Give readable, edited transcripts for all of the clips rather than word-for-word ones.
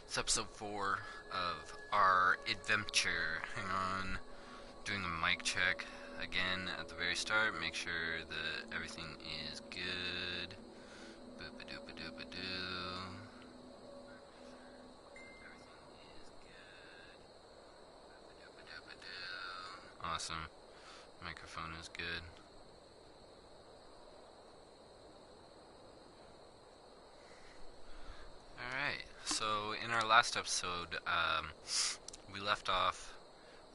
It's episode 4 of our adventure. Hang on. Doing a mic check again at the very start. Make sure that everything is good. Boop-a-doop-a-doop-a-doo. Awesome. Microphone is good. Alright, so in our last episode, we left off,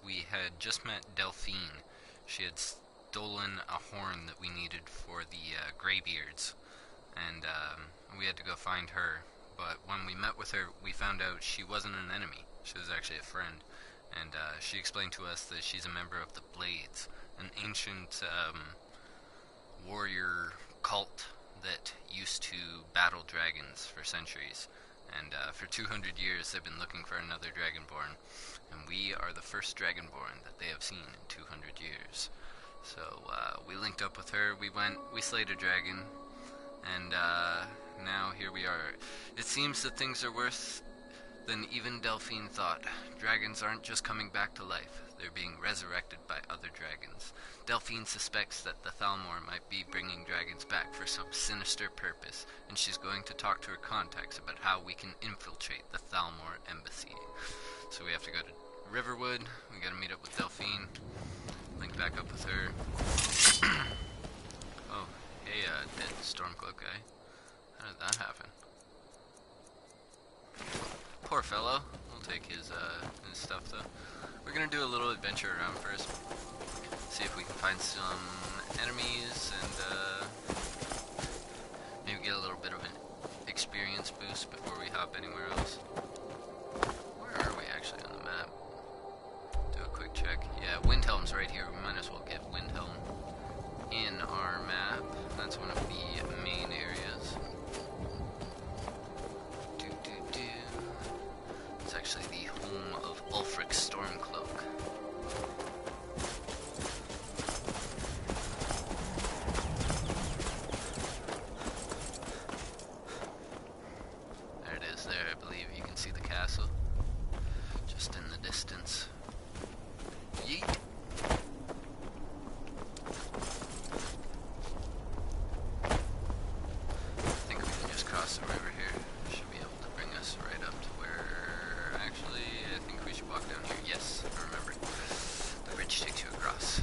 we had just met Delphine. She had stolen a horn that we needed for the Greybeards, and we had to go find her. But when we met with her, we found out she wasn't an enemy. She was actually a friend, and she explained to us that she's a member of the Blades, an ancient warrior cult that used to battle dragons for centuries. And for 200 years they've been looking for another Dragonborn. And we are the first Dragonborn that they have seen in 200 years. So we linked up with her, we slayed a dragon, and now here we are. It seems that things are worse than even Delphine thought. Dragons aren't just coming back to life, they're being resurrected by other dragons. Delphine suspects that the Thalmor might be bringing dragons back for some sinister purpose, and she's going to talk to her contacts about how we can infiltrate the Thalmor embassy. So we have to go to Riverwood, we gotta meet up with Delphine, link back up with her. Oh, hey, dead Stormcloak guy. How did that happen? Poor fellow. We'll take his stuff though. We're gonna do a little adventure around first. See if we can find some enemies and maybe get a little bit of an experience boost before we hop anywhere else. Where are we actually on the map? Do a quick check. Yeah, Windhelm's right here. We might as well get Windhelm in our map. That's one of the main areas. It's actually the home of Ulfric Stormcloak. There it is there, I believe. You can see the castle just in the distance. Yeet! I think we can just cross the river here. Should be able to bring us right up to where... Actually, I think we should walk down here. Yes, I remembered. The bridge takes you across.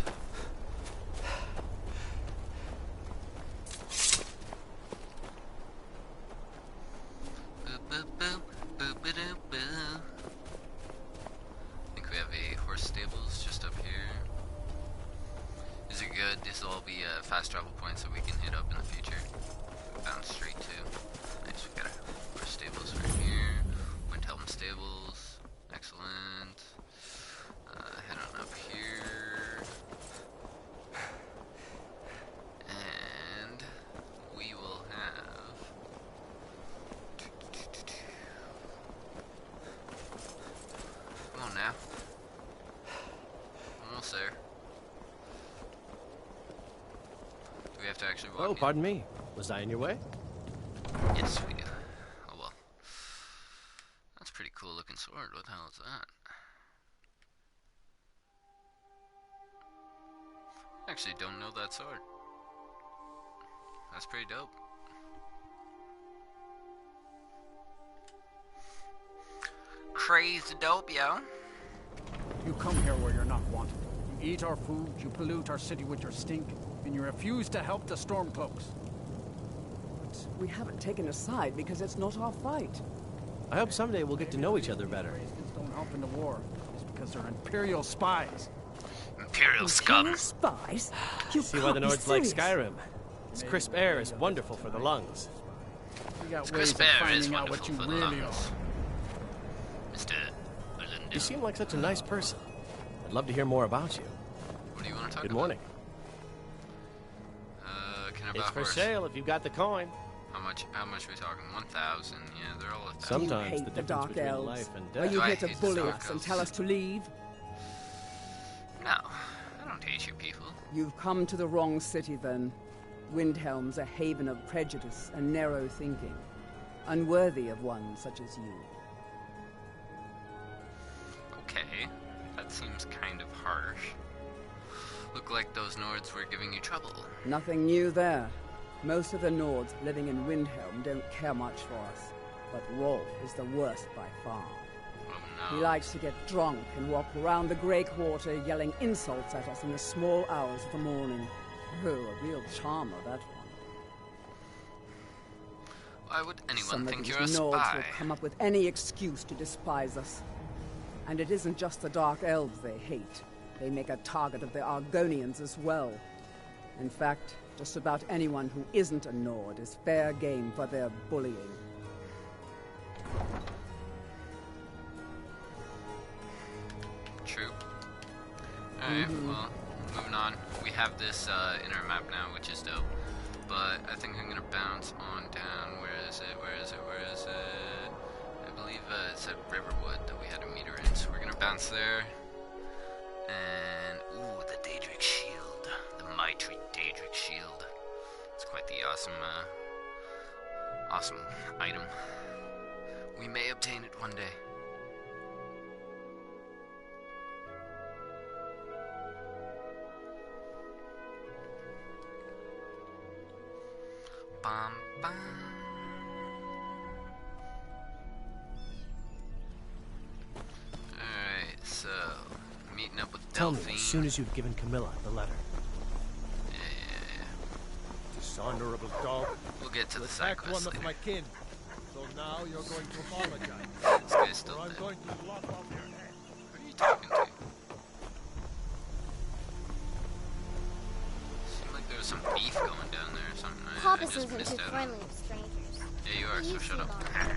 I think we have a horse stables just up here. These are good. These will all be fast travel points that we can hit up in the future. Bound straight to. Nice, we got a horse stables right here. Windhelm stables. Excellent. Head on up here. And we will have... Come on now. Almost there. Do we have to actually walk Oh, in? pardon me. Was I in your way? Yes, we do. Oh well. That's a pretty cool looking sword. What the hell is that? I actually don't know that sword. That's pretty dope. Crazy dope, yo. You come here where you're not wanted. You eat our food, you pollute our city with your stink, and you refuse to help the Stormcloaks. We haven't taken a side because it's not our fight. I hope someday we'll get to know each other better. Reasons don't help in the war. It's because they're Imperial spies. Imperial scum. Imperial spies? You See why can't the be Nords like serious. Skyrim. This crisp air is wonderful for the lungs. We got This ways of crisp air is finding out what wonderful you for the really lungs. are. Mr. Berlindo. You seem like such a nice person. I'd love to hear more about you. What do you want to talk Good about? morning. Can I buy It's a for horse? sale if you've got the coin. How much are we talking? 1,000. Yeah, they're all 1,000. Sometimes You hate the the difference Dark between Elves. life and Are death. you I here to hate the bully Dark us and Elves. tell us to leave? No, I don't hate you people. You've come to the wrong city, then. Windhelm's a haven of prejudice and narrow thinking, unworthy of one such as you. Okay, that seems kind of harsh. Look like those Nords were giving you trouble. Nothing new there. Most of the Nords living in Windhelm don't care much for us. But Rolf is the worst by far. Oh no. He likes to get drunk and walk around the Grey Quarter yelling insults at us in the small hours of the morning. Oh, a real charmer, that one. Why would anyone Some think of you're these a Nords spy? will come up with any excuse to despise us. And it isn't just the Dark Elves they hate. They make a target of the Argonians as well. In fact, just about anyone who isn't a Nord is fair game for their bullying. True. Alright, well, moving on. We have this in our map now, which is dope. But I think I'm gonna bounce on down. Where is it? Where is it? Where is it? I believe it's at Riverwood that we had to meet her in. So we're gonna bounce there. And, ooh, the Daedric Shield. The Mighty Daedric Shield. It's quite the awesome, awesome item. We may obtain it one day. Bum, bum. Alright, so meeting up with Tell me Delphine. as soon as you've given Camilla the letter. Yeah. Dishonorable dog. We'll get to the side Attacked quest one of later. my kin. So now you're going to apologize. This guy's Or still I'm dead. going to lop off your head. Who are you talking to? Seemed like there was some beef going down there or something. I Papas just isn't missed too out. friendly with strangers. Yeah, you are, so You shut seem up. all right.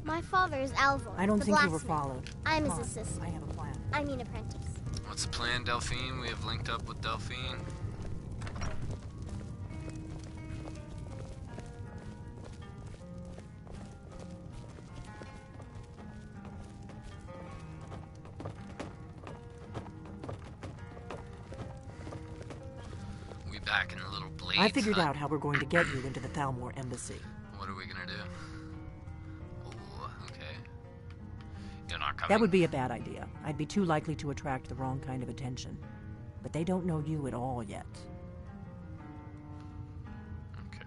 My father is Alvor. I don't the think you were blacksmith. followed. I'm Come his on, assistant. I have a plan. I mean apprentice. What's the plan, Delphine? We have linked up with Delphine. We back in the little blade. I figured out how we're going to get you into the Thalmor embassy. What are we gonna do? Ooh, okay. You're not coming. That would be a bad idea. I'd be too likely to attract the wrong kind of attention. But they don't know you at all yet. Okay.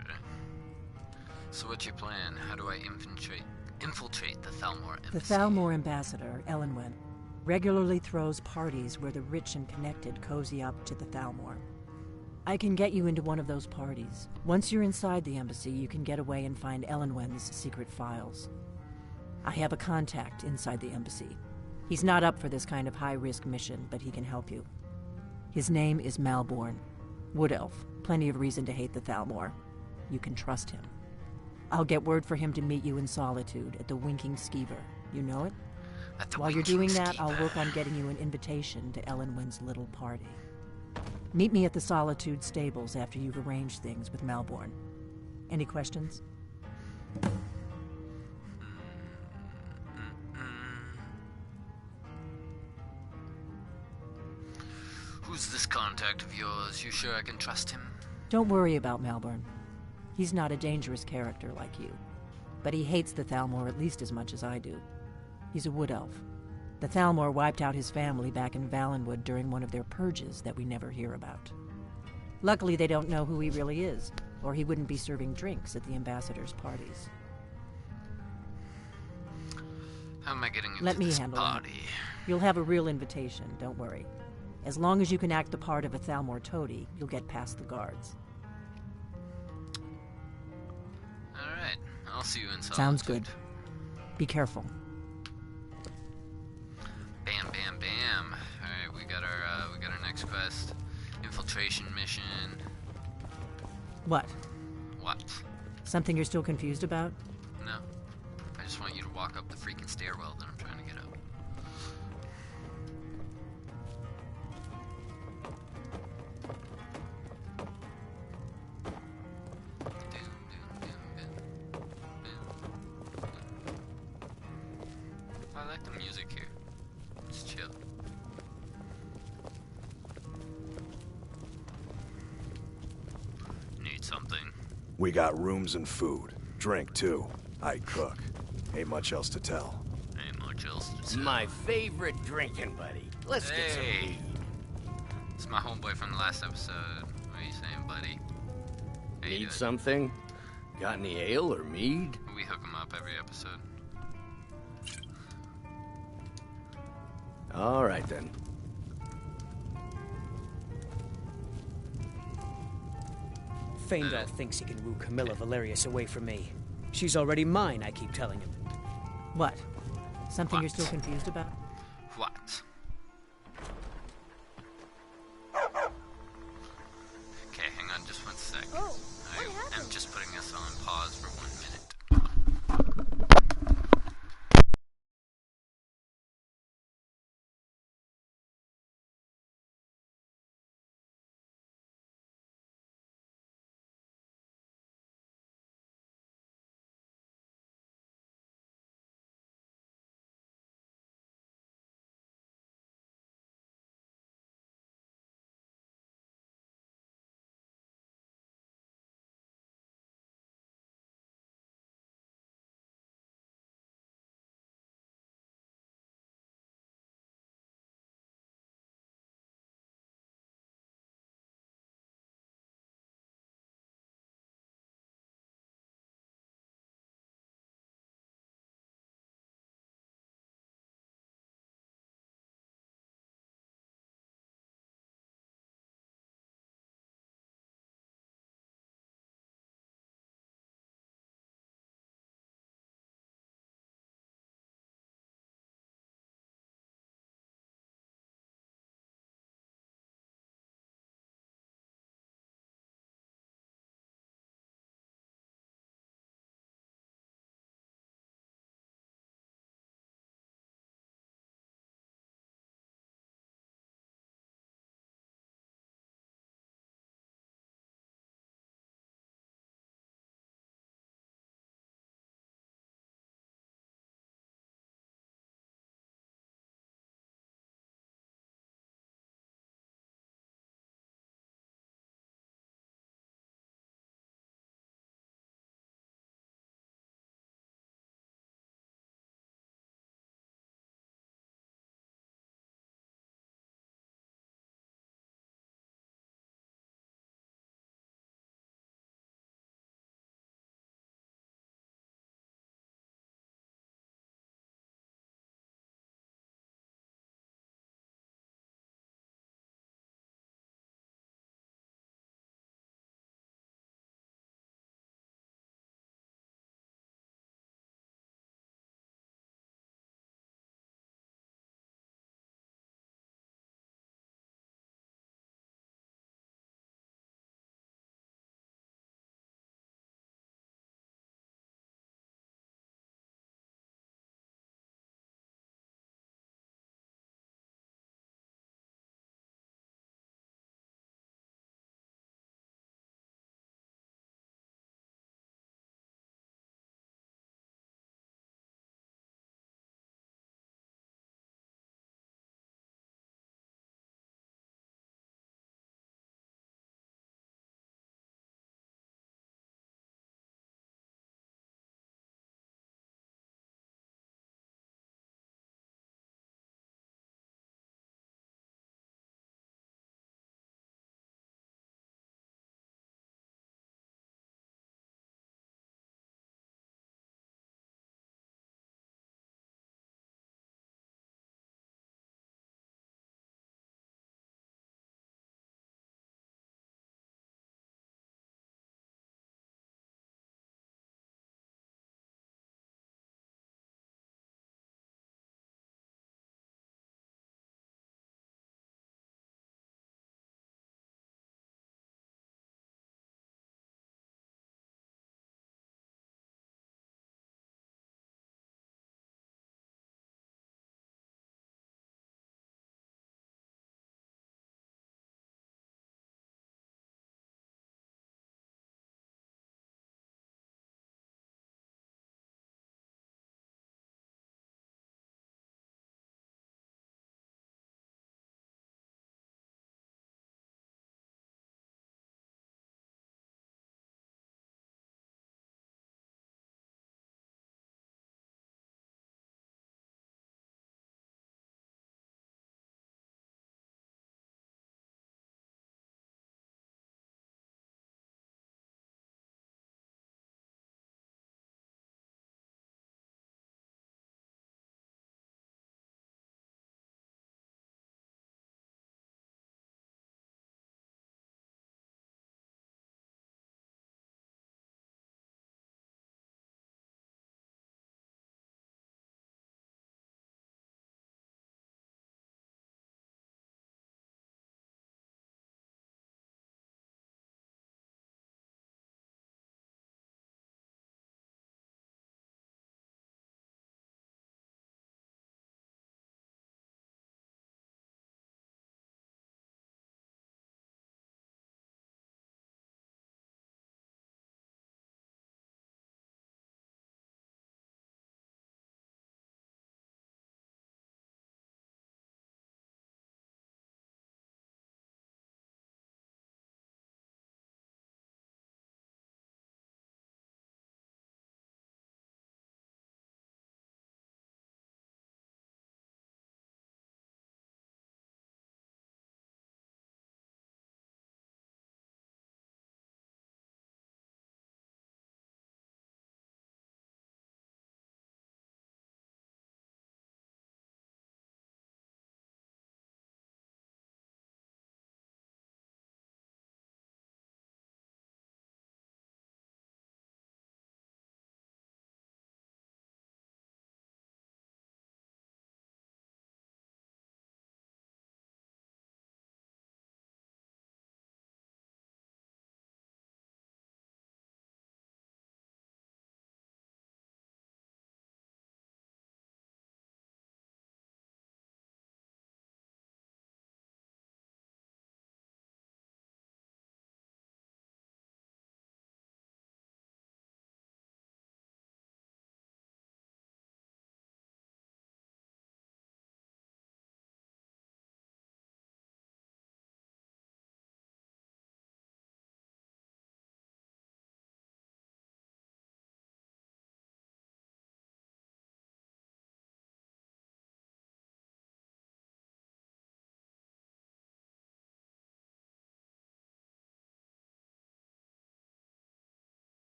So what's your plan? How do I infiltrate the Thalmor embassy? The Thalmor ambassador, Elenwen, regularly throws parties where the rich and connected cozy up to the Thalmor. I can get you into one of those parties. Once you're inside the embassy, you can get away and find Elenwen's secret files. I have a contact inside the embassy. He's not up for this kind of high-risk mission, but he can help you. His name is Malborn. Wood Elf. Plenty of reason to hate the Thalmor. You can trust him. I'll get word for him to meet you in Solitude at the Winking Skeever. You know it? At the While you're Winking doing that, I'll Skeever. work on getting you an invitation to Elenwen's little party. Meet me at the Solitude stables after you've arranged things with Malborn. Any questions? Who's this contact of yours? You sure I can trust him? Don't worry about Malborn. He's not a dangerous character like you. But he hates the Thalmor at least as much as I do. He's a wood elf. The Thalmor wiped out his family back in Valenwood during one of their purges that we never hear about. Luckily, they don't know who he really is, or he wouldn't be serving drinks at the ambassador's parties. How am I getting into Let me this handle it. party? You'll have a real invitation, don't worry. As long as you can act the part of a Thalmor toady, you'll get past the guards. Alright, I'll see you in Solitude. Sounds good. Be careful. Bam, bam, bam. Alright, we got our next quest. Infiltration mission. What? What? Something you're still confused about? No. I just want you to walk up the freaking stairwell that I'm trying to get up. I like the music here. It's chill. Need Need something. We got rooms and food. Drink, too. I cook. Ain't much else to tell. Ain't much else to say. My favorite drinking buddy. Let's get some Hey. mead. It's my homeboy from the last episode. What are you saying, buddy? How you Need doing? something? Got any ale or mead? We hook him up every episode. All right, then. Faendal thinks he can woo Camilla Valerius away from me. She's already mine, I keep telling him. What? Something you're What? still confused about? What? Okay, hang on just one sec. Oh, what I am happened? just putting this on pause for 1 minute.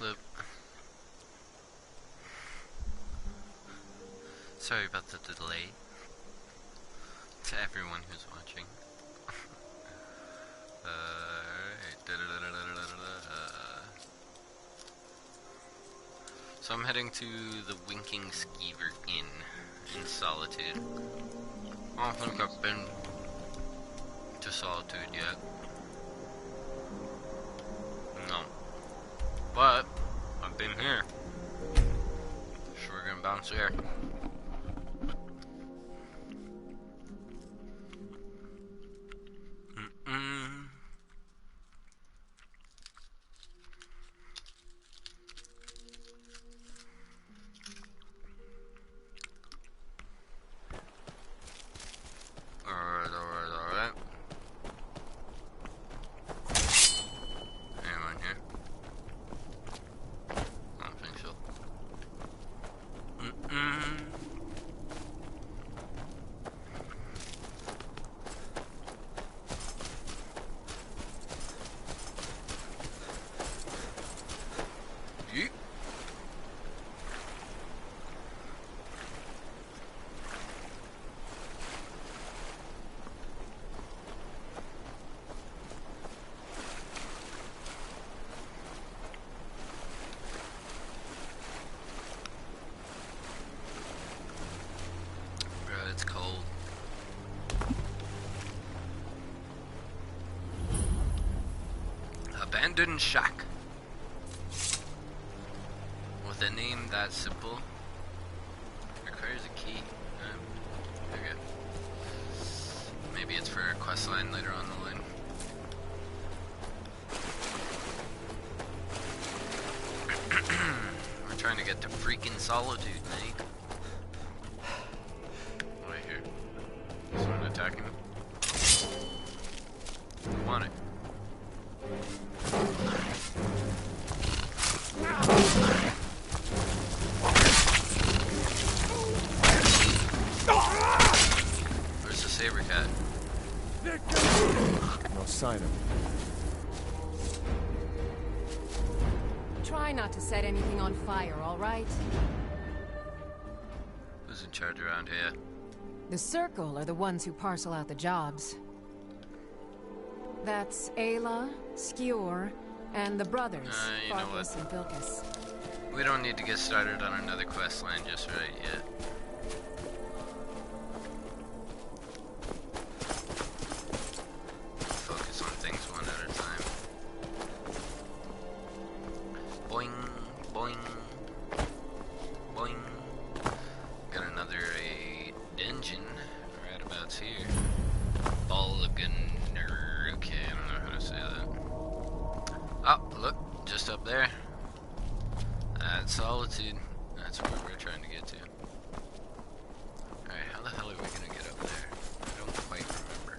flip. Sorry about the delay. To everyone who's watching. So I'm heading to the Winking Skeever Inn in Solitude. I don't think I've been to Solitude yet. No. But, I've been here. So we're gonna bounce here. Alright. Anyone here? I don't think so. Yeet. It's cold. Abandoned shack. With a name that simple, requires a key. Okay. Maybe it's for a quest line later on the line. We're trying to get to freaking Solitude, mate. Someone attacking me? I want it. Where's the saber cat? No sign of it. Try not to set anything on fire, all right? Who's in charge around here? The Circle are the ones who parcel out the jobs. That's Ayla, Skewer, and the brothers, you know Farkas and Bilkis. We don't need to get started on another quest line just right yet. Focus on things one at a time. Boing, boing, boing. Got another dungeon right about here. Balganer. Okay, I don't know how to say that. Oh, look, just up there. That's Solitude. That's where we're trying to get to. Alright, how the hell are we gonna get up there? I don't quite remember.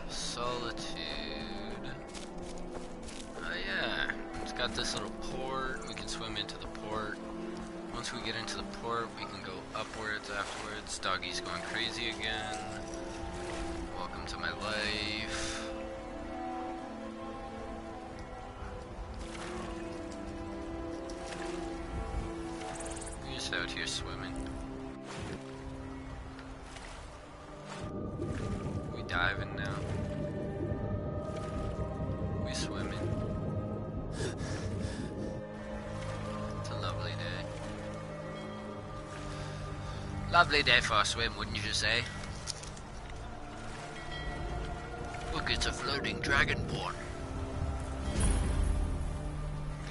Solitude. Oh yeah, it's got this little port. We can swim into the port. Once we get into the port, we can go upwards afterwards. Doggy's going crazy again. Welcome to my life. We're just out here swimming. We diving now. We swimming. It's a lovely day. Lovely day for a swim, wouldn't you say? Look, it's a floating Dragonborn.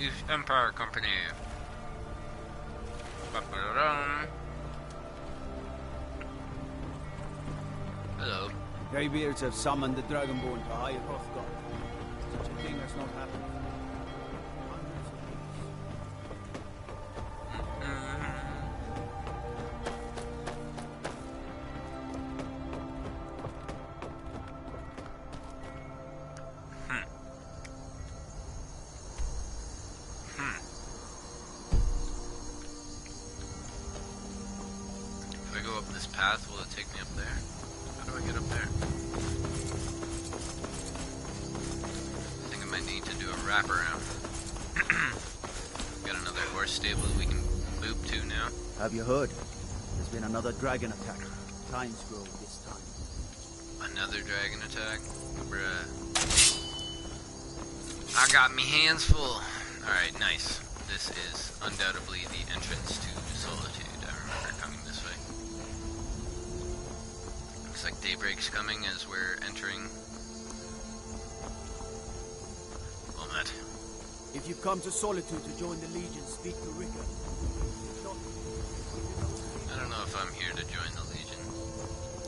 It's Empire Company. Ba-ba-da-dum. Hello. Greybeards have summoned the Dragonborn to higher Hrothgar. Such a thing has not happened. If I go up this path, will it take me up there? How do I get up there? might need to do a wraparound. Got another horse stable we can boop to now. Have you heard? There's been another dragon attack. Times grow this time. Another dragon attack? Bruh. I got me hands full. Alright, nice. This is undoubtedly the entrance to Solitude. I remember coming this way. Looks like daybreak's coming as we're entering. Well met. If you've come to Solitude to join the Legion, speak to Rickard. I don't know if I'm here to join the Legion.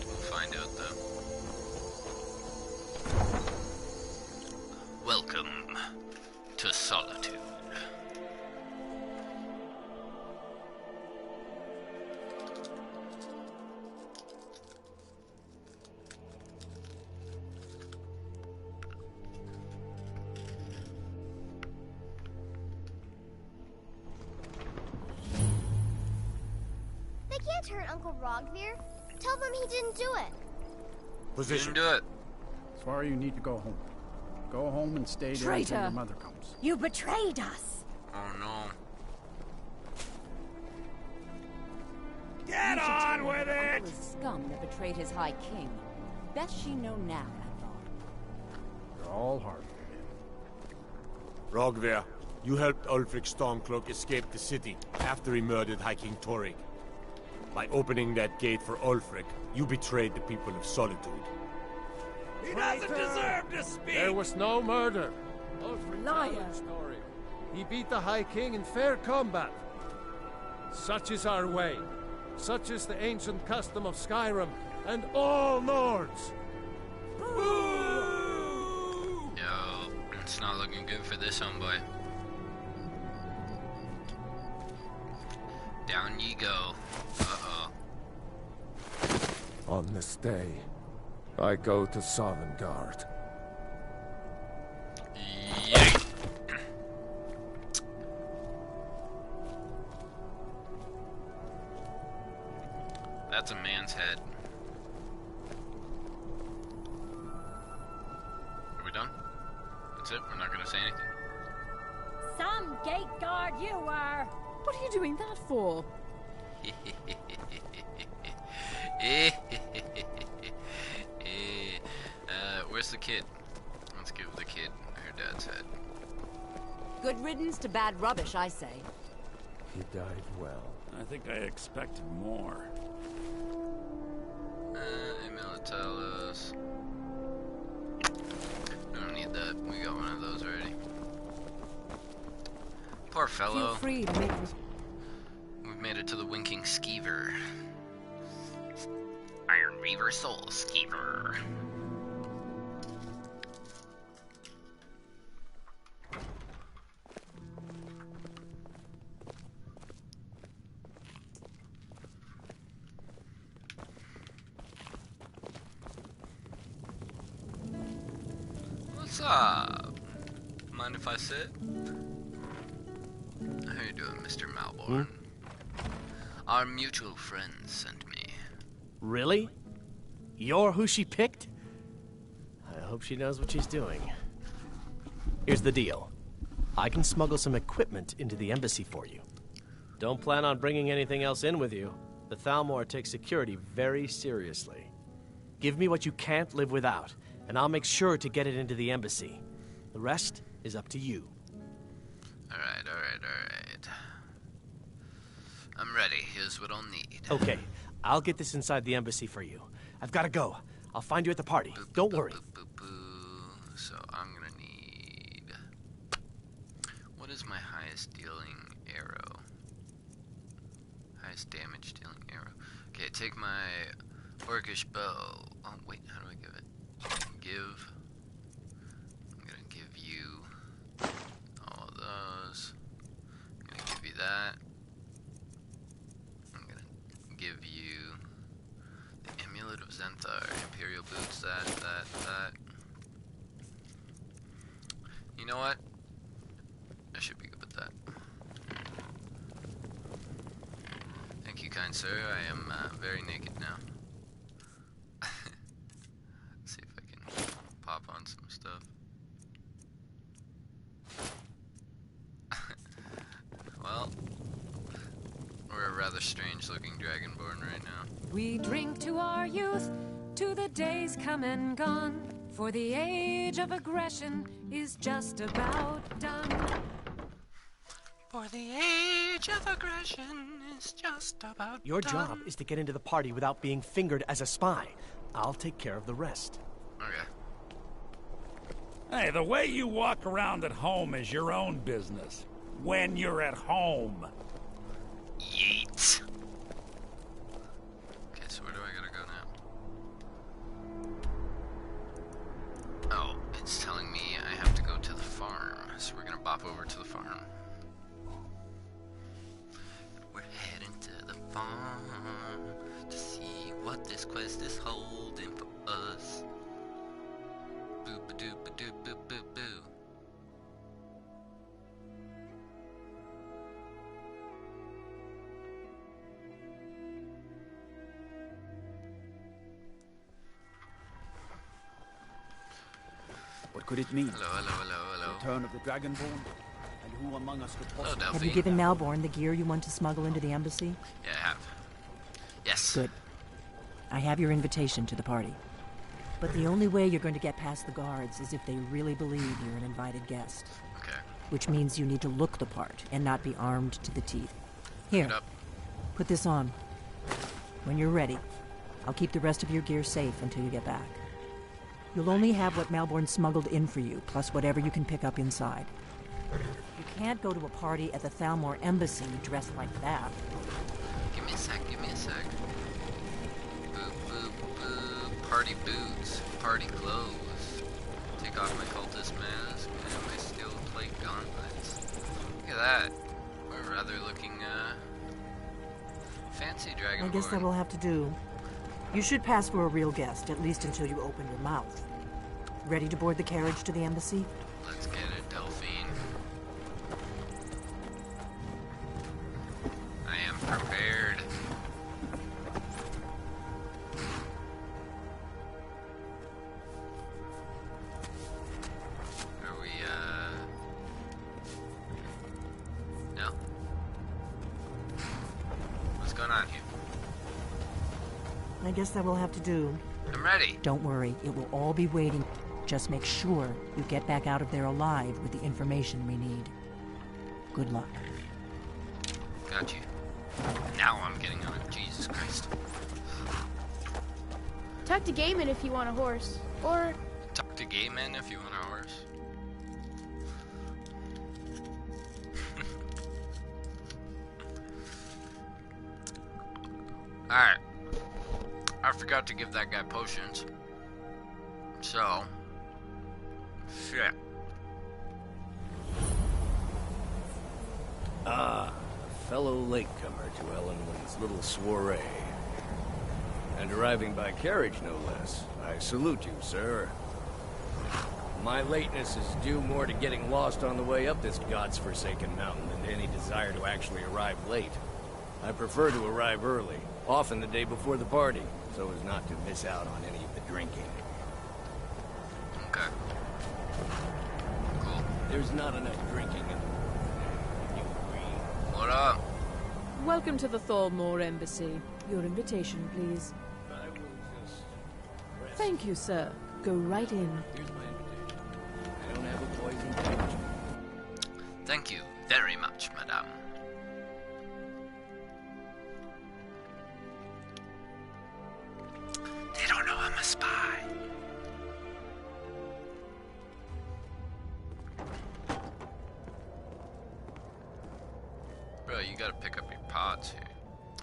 We'll find out though. Welcome to Solitude. They can't hurt Uncle Rogvir. Tell them he didn't do it. Position. Didn't do it. Swear you need to go home. Go home and stay there until your mother comes. You betrayed us! Oh no. Get on with it! The scum that betrayed his High King. Best she know now, You're all hard. Rogvir, you helped Ulfric Stormcloak escape the city after he murdered High King Torrig. By opening that gate for Ulfric, you betrayed the people of Solitude. He doesn't deserve to speak! There was no murder. Liar! Story. He beat the High King in fair combat. Such is our way. Such is the ancient custom of Skyrim and all Nords. Yo, it's not looking good for this homeboy. Down ye go. Uh-oh. On this day, I go to Sovngarde. Yay! That's a man's head. Are we done? That's it? We're not gonna say anything? Some gate guard you are! What are you doing that for? Where's the kid? Let's give the kid her dad's head. Good riddance to bad rubbish, I say. He died well. I think I expected more. Emilitalos. We don't need that. We got one of those already. Poor fellow. Feel free to make We've made it to the Winking Skeever. Iron Reaver Soul Skeever. What's up? Mind if I sit? How you doing, Mr. Malborn? Our mutual friend sent me. Really? You're who she picked? I hope she knows what she's doing. Here's the deal. I can smuggle some equipment into the embassy for you. Don't plan on bringing anything else in with you. The Thalmor takes security very seriously. Give me what you can't live without, and I'll make sure to get it into the embassy. The rest is up to you. Alright. I'm ready. Here's what I'll need. Okay, I'll get this inside the embassy for you. I've got to go. I'll find you at the party. Don't worry. So I'm gonna need... What is my highest dealing arrow? Highest damage dealing arrow. Okay, take my orcish bow. Oh, wait, how do I give it? I'm gonna give you all of those. I'm gonna give you that. I'm gonna give you the Amulet of Xanthar, Imperial Boots, that. You know what? I should be good with that. Thank you, kind sir. I am very naked now. Let's see if I can pop on some stuff. strange-looking Dragonborn right now. We drink to our youth, to the days come and gone, for the age of aggression is just about done. For the age of aggression is just about Your done. job is to get into the party without being fingered as a spy. I'll take care of the rest. Okay. Hey, the way you walk around at home is your own business. When you're at home. Yeet. Okay, so where do I gotta go now? Oh, it's telling me I have to go to the farm. So we're gonna bop over to the farm. We're heading to the farm to see what this quest is holding for us. Boo ba doo ba doo boo boo boo. What could it mean? Hello. Return of the Dragonborn? And who among us could possibly... Delphine. Have you given Malborn the gear you want to smuggle into the embassy? Yeah, I have. Yes. Good. I have your invitation to the party. But the only way you're going to get past the guards is if they really believe you're an invited guest. Okay. Which means you need to look the part and not be armed to the teeth. Here, put this on. When you're ready, I'll keep the rest of your gear safe until you get back. You'll only have what Malborn smuggled in for you, plus whatever you can pick up inside. You can't go to a party at the Thalmor Embassy dressed like that. Give me a sec. Boo, boo, boo. Party boots. Party clothes. Take off my cultist mask and my steel plate gauntlets. Look at that. We're rather looking, fancy Dragonborn. I guess that will have to do. You should pass for a real guest, at least until you open your mouth. Ready to board the carriage to the embassy? Let's get it, Delphine. I am prepared. Are we, no? What's going on here? I guess that will have to do. I'm ready. Don't worry, it will all be waiting. Just make sure you get back out of there alive with the information we need. Good luck. Got you. Now I'm getting on it. Jesus Christ. Talk to Gaiman if you want a horse. Or... Talk to gay men if you want a horse. Alright. I forgot to give that guy potions. So... Shit. Ah, fellow latecomer to Ellenwood's little soiree. And arriving by carriage, no less. I salute you, sir. My lateness is due more to getting lost on the way up this god's-forsaken mountain than to any desire to actually arrive late. I prefer to arrive early, often the day before the party, so as not to miss out on any of the drinking. Okay. Cool. There's not enough drinking in the... You agree? What up? Welcome to the Thalmor Embassy. Your invitation, please. I will just... Thank you, sir. Go right in. Here's my invitation. I don't have a poison package. Thank you very much, madame. They don't know I'm a spy. Bro, you gotta pick up your pods here.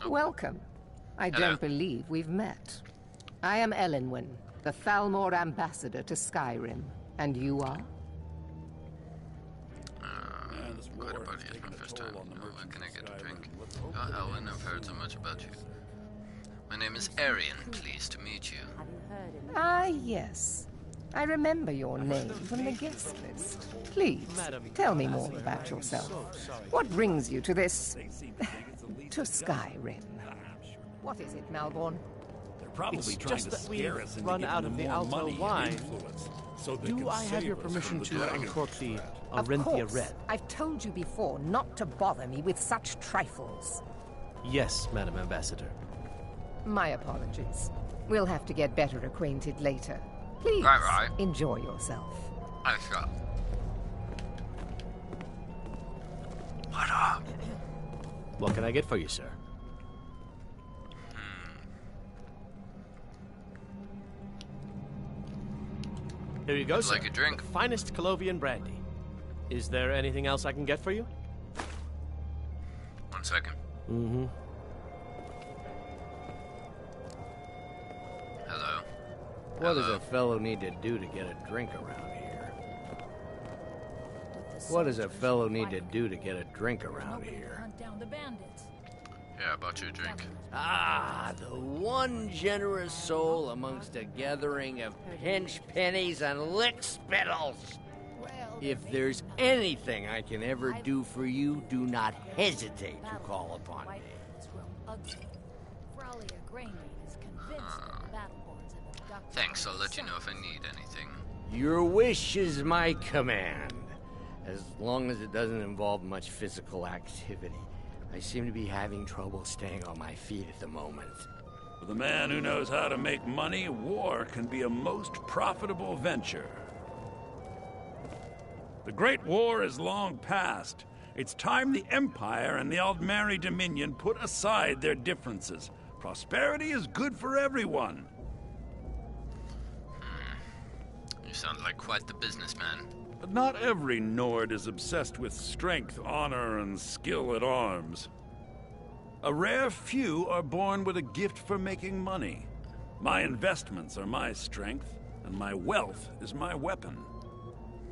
Oh. Welcome. I Hello. don't believe we've met. I am Elenwen, the Thalmor ambassador to Skyrim. And you are? Quite a party. It's my first time. When can I get a drink? Oh, Ellen, I've heard so much about you. My name is Arien. Pleased to meet you. Ah, yes. I remember your name from the guest list. Please, tell me more about yourself. What brings you to this... to Skyrim? What is it, Malborn? It's just that we've run out of the Alto wine. Do I have your permission to uncork the Of Arinthia course. Red? I've told you before not to bother me with such trifles. Yes, Madam Ambassador. My apologies. We'll have to get better acquainted later. Please, Right. enjoy yourself. I shall. What up? What can I get for you, sir? Here you go, Would sir. like a drink? The finest Colovian brandy. Is there anything else I can get for you? 1 second. Mm-hmm. Hello. What does a fellow need to do to get a drink around here? What does a fellow need to do to get a drink around here? Hunt down the bandits. Yeah, I bought you a drink. Ah, the one generous soul amongst a gathering of pinch pennies and lick spittles. If there's anything I can ever do for you, do not hesitate to call upon me. Thanks, I'll let you know if I need anything. Your wish is my command, as long as it doesn't involve much physical activity. I seem to be having trouble staying on my feet at the moment. For the man who knows how to make money, war can be a most profitable venture. The Great War is long past. It's time the Empire and the Aldmeri Dominion put aside their differences. Prosperity is good for everyone. You sound like quite the businessman. But not every Nord is obsessed with strength, honor, and skill at arms. A rare few are born with a gift for making money. My investments are my strength, and my wealth is my weapon.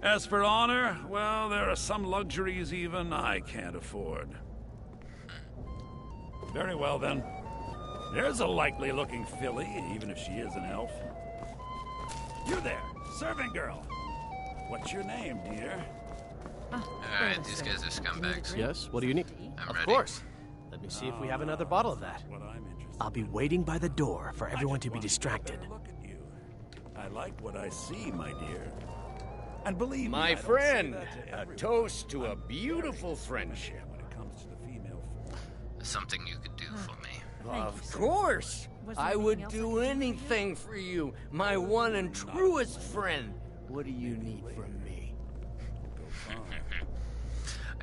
As for honor, well, there are some luxuries even I can't afford. Very well, then. There's a likely-looking filly, even if she is an elf. You there, servant girl. What's your name, dear? Alright, these guys are scumbags. Yes, what do you need? I'm of ready. course. Let me see if we have another bottle of that. I'll be waiting by the door for everyone to be distracted. I like what I see, my dear. And believe me, My I don't say friend, that to a everyone. toast to a beautiful friendship. When it comes to the female form. Something you could do for me. Of course. I would do anything for you, my one and truest friend. What do you need from me?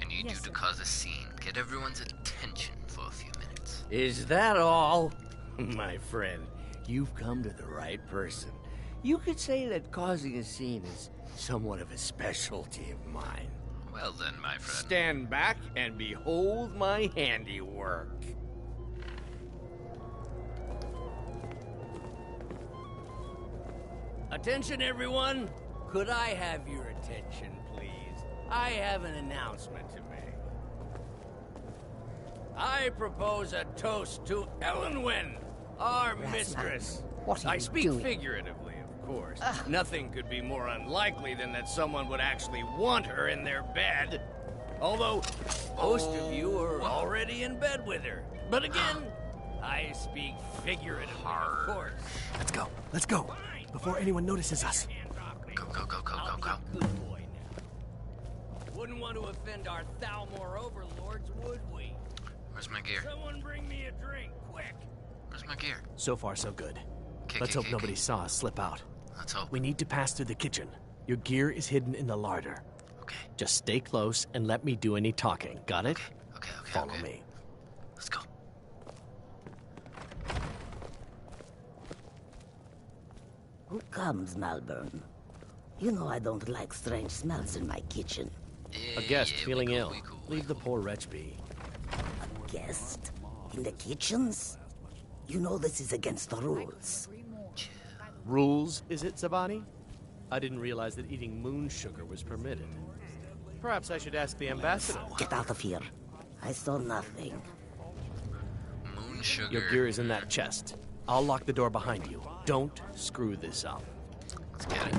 I need you to cause a scene. Get everyone's attention for a few minutes. Is that all? My friend, you've come to the right person. You could say that causing a scene is somewhat of a specialty of mine. Well then, my friend. Stand back and behold my handiwork. Attention, everyone. Could I have your attention, please? I have an announcement to make. I propose a toast to Elenwen, our mistress. What are I you speak doing? figuratively, of course. Nothing could be more unlikely than that someone would actually want her in their bed. Although, most of you are already in bed with her. But again, I speak figuratively, of course. Let's go. Let's go. Before anyone notices us. Go, go, go, go, go, go. Good boy now. Wouldn't want to offend our Thalmor overlords, would we? Where's my gear? Someone bring me a drink, quick. Where's my gear? So far, so good. Okay, Let's hope nobody saw us slip out. Let's hope. We need to pass through the kitchen. Your gear is hidden in the larder. Okay. Just stay close and let me do any talking. Got it? Okay, Follow me. Let's go. Who comes, Malburn? You know I don't like strange smells in my kitchen. A guest feeling ill. Leave the poor wretch be. A guest? In the kitchens? You know this is against the rules. Rules, is it, Zabani? I didn't realize that eating moon sugar was permitted. Perhaps I should ask the ambassador. Get out of here. I saw nothing. Moon sugar. Your gear is in that chest. I'll lock the door behind you. Don't screw this up. Let's get it.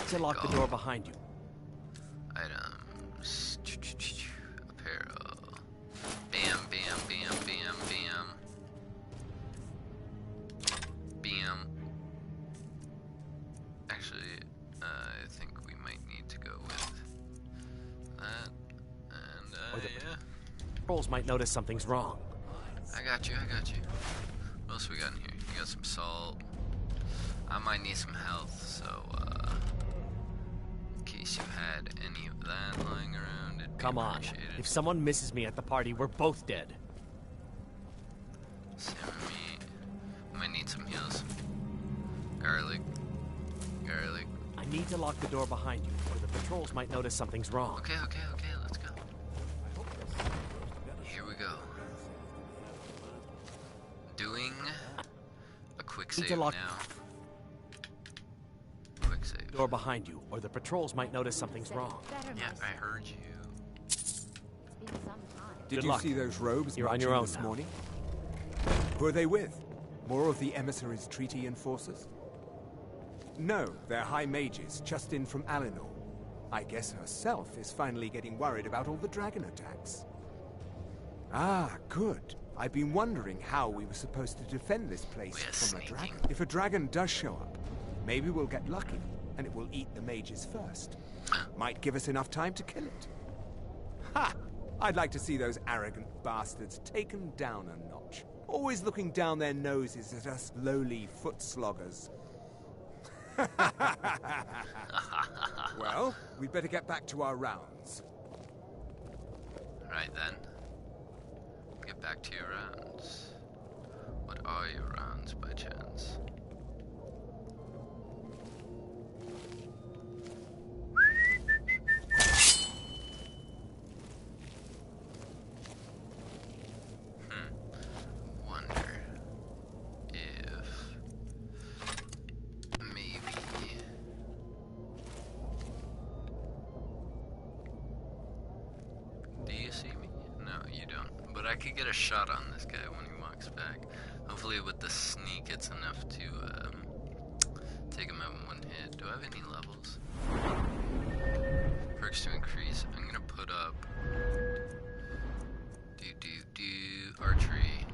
To lock the door behind you. Items. Apparel. Bam, bam, bam, bam, bam. Bam. Actually, I think we might need to go with that. And, patrols might notice something's wrong. I got you. What else we got in here? You got some salt. I might need some health, so, in case you had any of that lying around, it'd be Come on. appreciated. If someone misses me at the party, we're both dead. Salmon meat. Might need some heals. Garlic. I need to lock the door behind you, or the patrols might notice something's wrong. Okay, let's go. Here we go. Doing a quick save now. Quick save. Door behind you, or the patrols might notice something's wrong. Yeah, I heard you. Did Good you luck. see those robes You're on marching your own this now. morning? Who are they with? More of the emissaries' treaty enforcers? No, they're high mages, just in from Alinor. I guess herself is finally getting worried about all the dragon attacks. Ah, good. I've been wondering how we were supposed to defend this place from a dragon. If a dragon does show up, maybe we'll get lucky, and it will eat the mages first. Might give us enough time to kill it. Ha! I'd like to see those arrogant bastards taken down a notch. Always looking down their noses at us lowly foot sloggers. Well, we'd better get back to our rounds. Right then. Get back to your rounds. What are your rounds by chance? Wonder if maybe do you see me? No, you don't. But I could get a shot on this guy when he walks back. Hopefully with the sneak it's enough to take him out in one hit. Do I have any levels? Perks to increase. I'm gonna put up archery.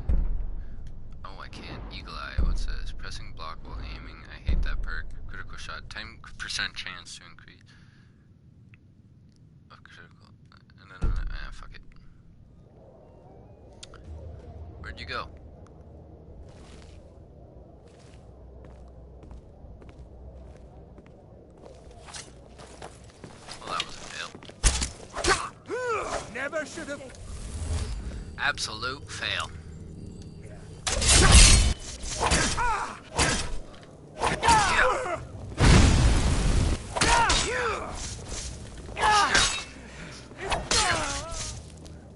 Oh, I can't. Eagle Eye. What's this? Pressing block while aiming. I hate that perk. Critical shot. 10% chance to increase. Of critical. No. Fuck it. Where'd you go? Well, that was a fail. Never should have. Absolute fail.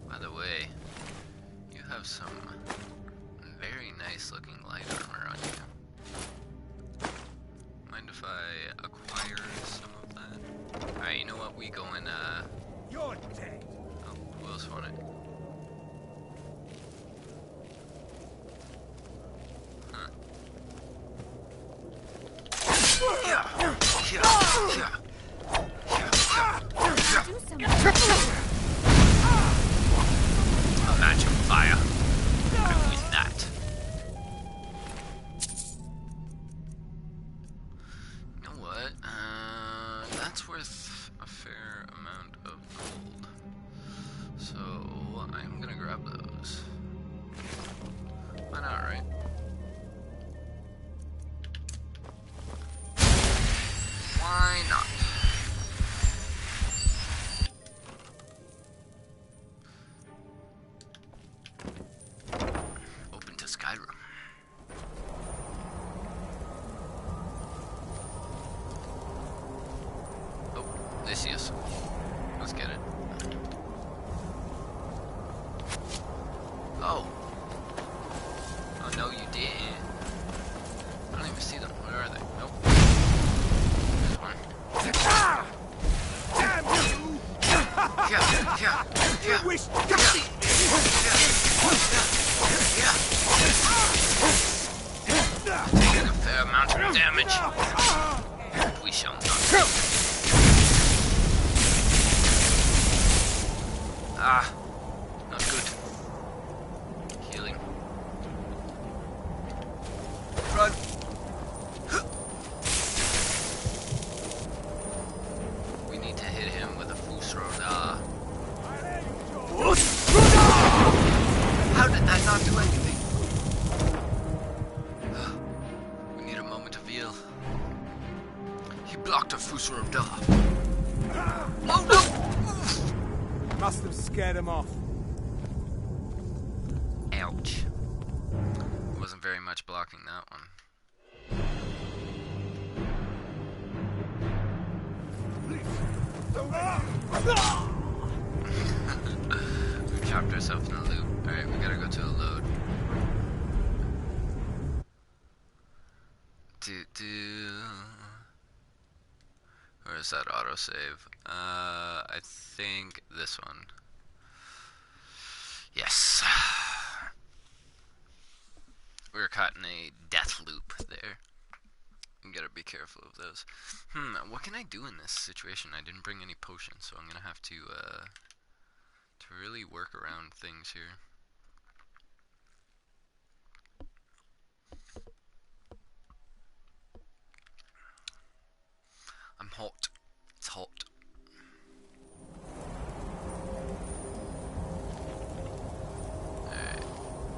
By the way, you have some very nice looking light armor on you. Mind if I acquire some of that? Alright, you know what? We go in, You're dead. Oh, who else wanted it? Huh. Imagine fire. I win that. You know what? That's worth a fair amount of gold. So I'm gonna grab those. Why not, right? Why not? Open to Skyrim. Oh, they see us. Let's get it. Oh. Oh no, you didn't. I don't even see them. Where are they? Nope. There's one. Damn you! Yeah. You wish to beat Taking a fair amount of damage. We shall not. Ah, not good. Healing. Run. We need to hit him with a Fusroda. Ouch. Wasn't very much blocking that one. We trapped ourselves in a loop. Alright, we gotta go to a load. Where is that autosave? I think this one. Yes. We were caught in a death loop there. You gotta be careful of those. What can I do in this situation? I didn't bring any potions, so I'm gonna have to really work around things here. I'm hot. It's hot. Alright.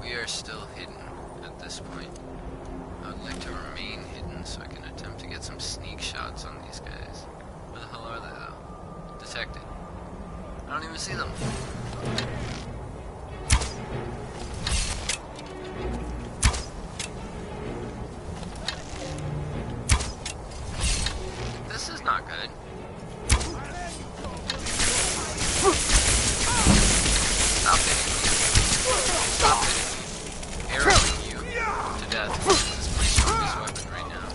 We are still hidden at this point. I would like to remain hidden so I can attempt to get some sneak shots on these guys. Where the hell are they though? Detected. I don't even see them. This is not good. Stop hitting me. Stop hitting me. Arrowing you to death. This is my strongest weapon right now.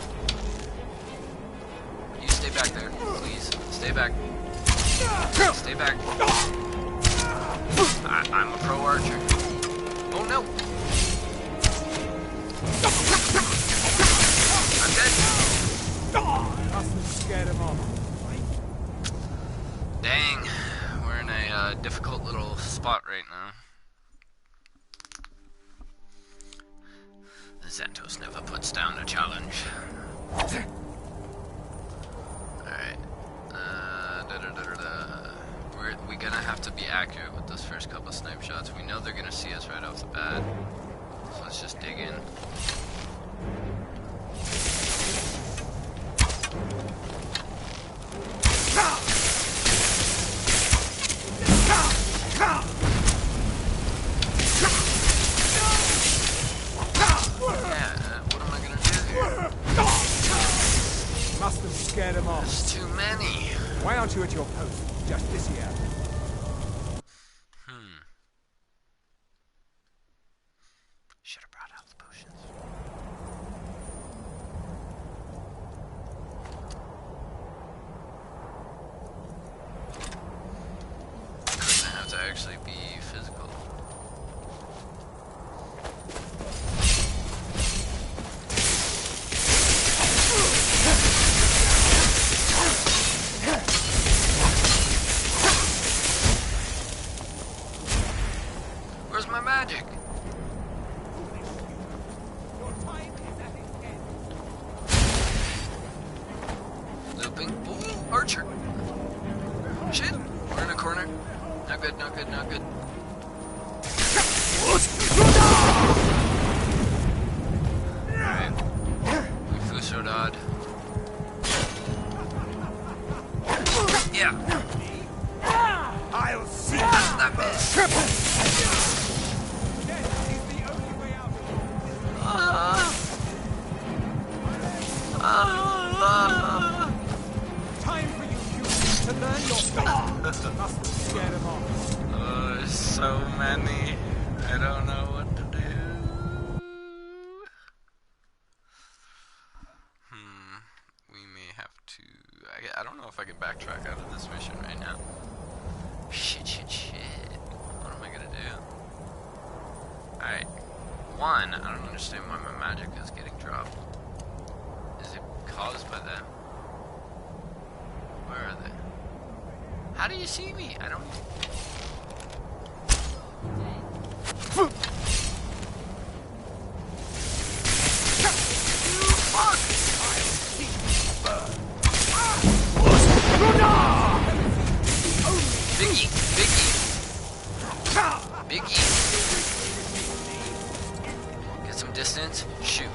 You stay back there, please. Stay back. Stay back. I'm a pro archer. Oh no! I'm dead. Must have scared him off. Dang, we're in a difficult little spot right now. Xantos never puts down a challenge. Alright. We're gonna have to be accurate with those first couple snipe shots. We know they're gonna see us right off the bat. So let's just dig in. Must have scared him off. There's too many. Why aren't you at your post? Just this year. Should have brought out the potions. Doesn't have to actually be physical. Where's my magic? Looping. Ooh, archer. Shit. We're in a corner. Not good, not good, not good. Alright. We Fusodad. Yeah. I'll see that miss. Time for you humans to learn your fate. Must have scared him off. Oh, there's so many. I don't know what to do. We may have to... I don't know if I can backtrack out of this mission right now. Shit. What am I gonna do? Alright. One, I don't understand why my magic is getting dropped. Is it caused by them? Where are they? How do you see me? I don't... Fuck! Biggie. Get some distance. Shoot.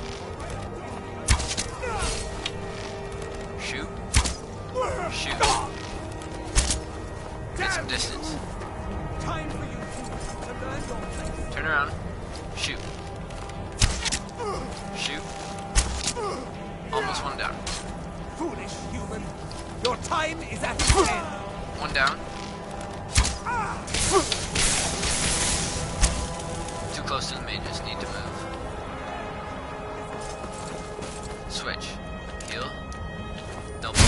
Get some distance. Turn around. Shoot. Shoot. Almost one down. Foolish human. Your time is at its end. One down. Too close to the mages. Need to move. Switch. Heal. Double.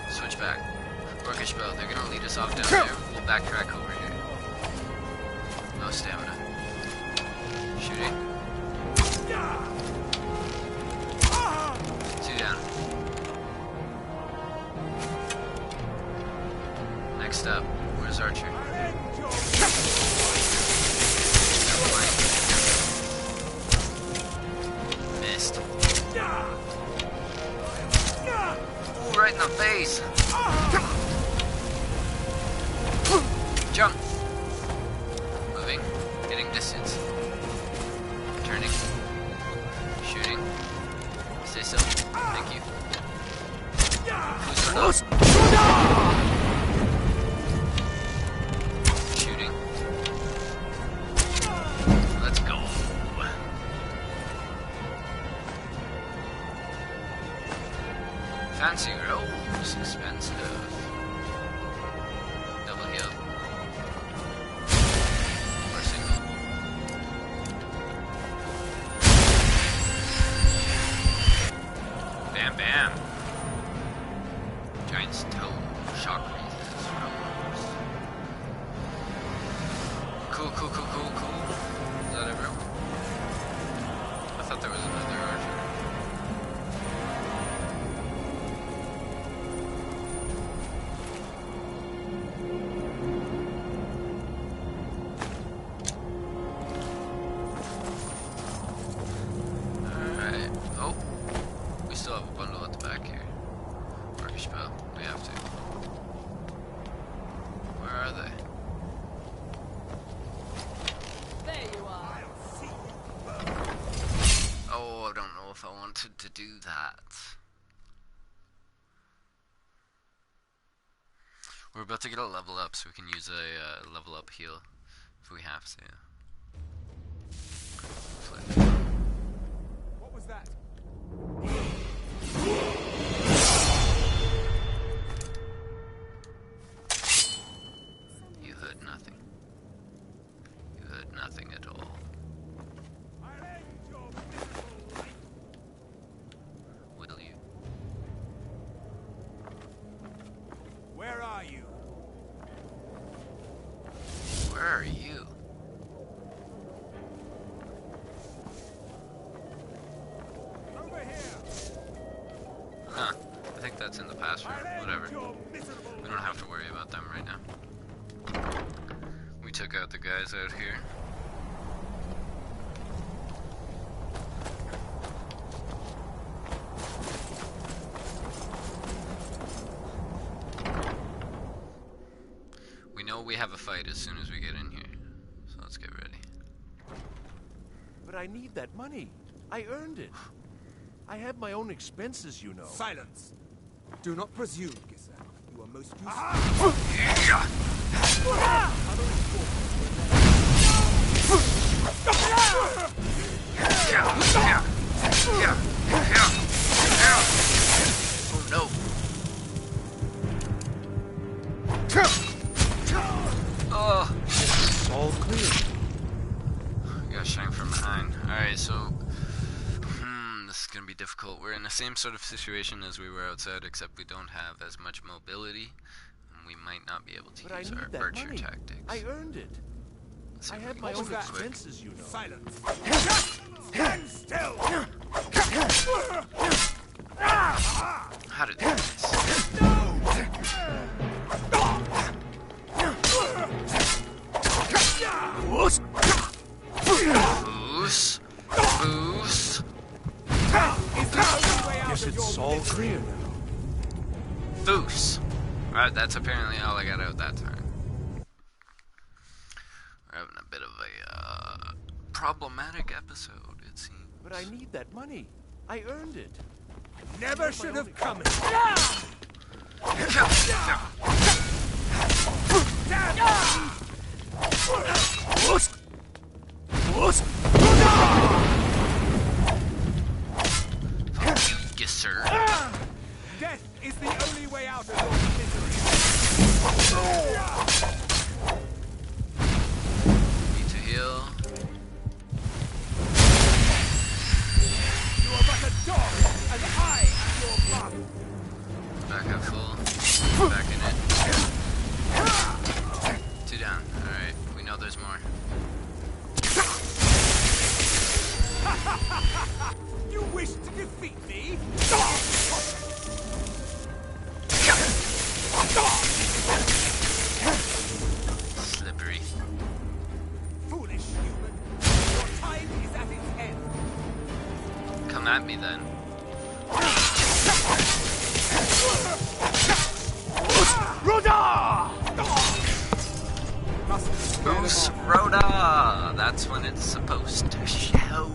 Switch back. Orcish bow. They're gonna lead us off down there. We'll backtrack over here. No stamina. Shooting. 2 down. Next up, where's Archer? Missed. Ooh, right in the face. Jump. Moving. Getting distance. Turning. Shooting. Stay still. Thank you. Who's shooting. Let's go. Fancy rolls. Expensive. Double heal. Or single. Bam bam. Giant's toe. Shock raises. Rolls. Cool. Is that everyone? I thought there was another archer. Alright. Oh. We still have a bundle at the back here. Orcish bow. We have to. Where are they? There you are. Oh, I don't know if I wanted to do that. We're about to get a level up, so we can use a level up heal if we have to. What was that? You heard nothing. You heard nothing at all. Will you? Where are you? Where are you? Over here. Huh. I think that's in the past room. Whatever. We don't have to worry about them right now. We took out the guys out here. We know we have a fight as soon as we get in here. So let's get ready. But I need that money. I earned it. I have my own expenses, you know. Silence. Do not presume, Giselle. You are most useful. Oh no. Oh. It's all clear. Gotta shine from behind. Alright, so this is gonna be difficult. We're in the same sort of situation as we were outside, except we don't have as much mobility, and we might not be able to use our Archer tactics. I earned it. I have my own expenses, you know. Silence. Stand still. How did they miss? Boost. Guess it's all clear now. Foos. Alright, that's apparently all I got out that time. We're having a bit of a problematic episode, it seems. But I need that money. I earned it. Never should have come here. Damn! know there's more. You wish to defeat me? Slippery. Foolish human. Your time is at its end. Come at me then. Rhoda! Moose Rhoda! That's when it's supposed to shout.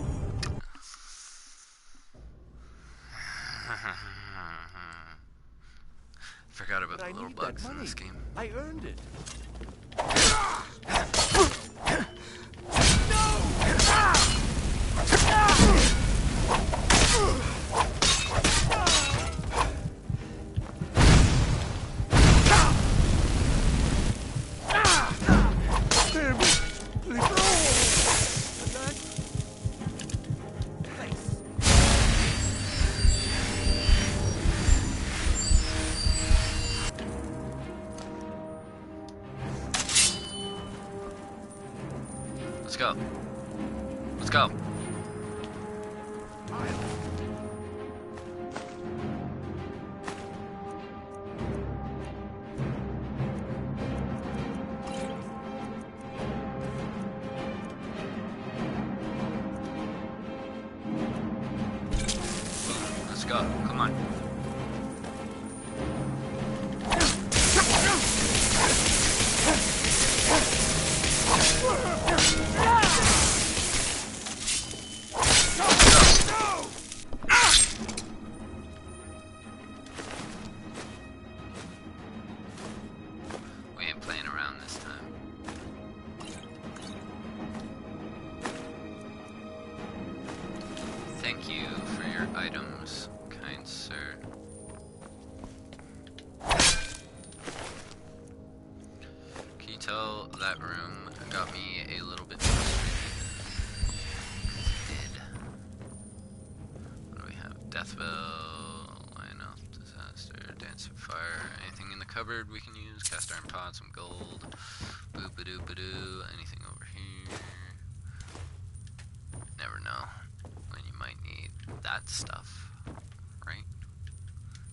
Forgot about the little bugs in this game. I earned it. Let's go. Let's go. Let's go. Come on. We ain't playing around this time. Thank you for your items, kind sir. Can you tell that room got me a little bit frustrated? It did. What do we have? Deathbell, Lion Elf, Disaster, Dance of Fire. Anything in the cupboard we can use? Cast iron pot, some gold. Boop-a-doop-a-doo. Anything over here? Never know when you might need that stuff, right?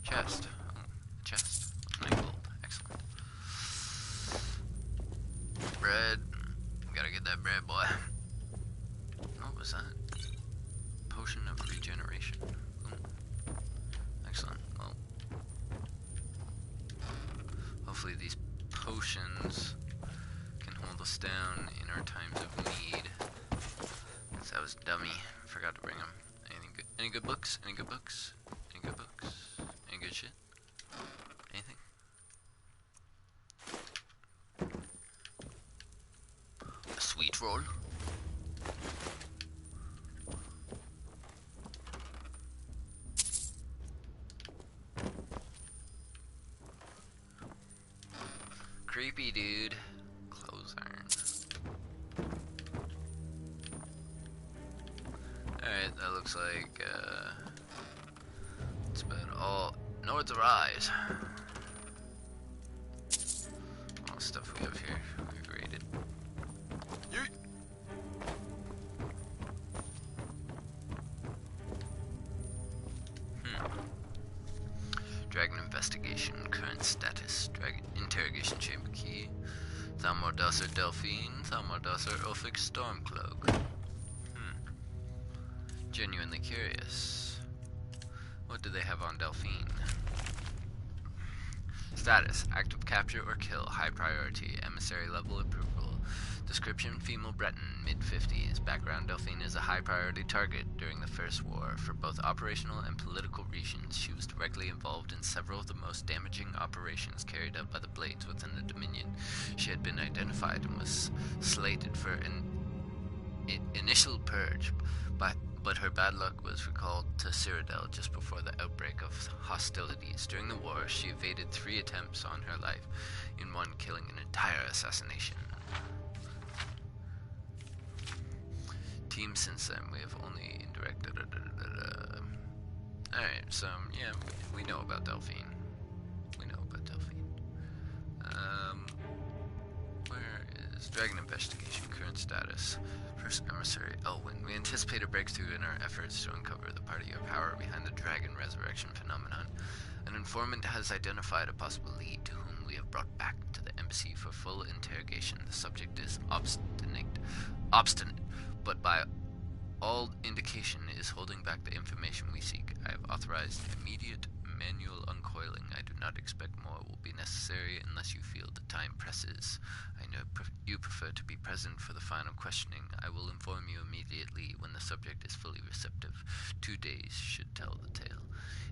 Chest. Oh, chest. 9 gold. Excellent. Bread. Gotta get that bread, boy. What was that? Potion of regeneration. Ooh. Excellent. Well, hopefully these potions can hold us down in our times of need. Cause that was dummy. Forgot to bring them. Anything good? Any good books? Any good books? Any good books? Any good shit? Anything? A sweet roll. Creepy dude. Clothes iron. Alright, that looks like it's about all Nord's Arise. All the stuff we have here. We graded. Yeet. Dragon investigation, current status, dragon interrogation chamber key, Thalmordasser Delphine, Thalmordasser Ulfric Stormcloak. Genuinely curious. What do they have on Delphine? Status, active capture or kill, high priority, emissary level approval. Description, female Breton, mid-50s. Background, Delphine is a high-priority target during the First War. For both operational and political reasons, she was directly involved in several of the most damaging operations carried out by the Blades within the Dominion. She had been identified and was slated for an initial purge, but her bad luck was recalled to Cyrodiil just before the outbreak of hostilities. During the war, she evaded 3 attempts on her life, in one killing an entire assassination. Team since then, we have only indirect. Alright, so yeah, we know about Delphine. We know about Delphine. Where is Dragon investigation, current status. First emissary, Elwyn. We anticipate a breakthrough in our efforts to uncover the party of power behind the dragon resurrection phenomenon. An informant has identified a possible lead to whom we have brought back to the embassy for full interrogation. The subject is obstinate, but by all indication is holding back the information we seek. I have authorized immediate manual uncoiling. I do not expect more will be necessary unless you feel the time presses. I know you prefer to be present for the final questioning. I will inform you immediately when the subject is fully receptive. 2 days should tell the tale.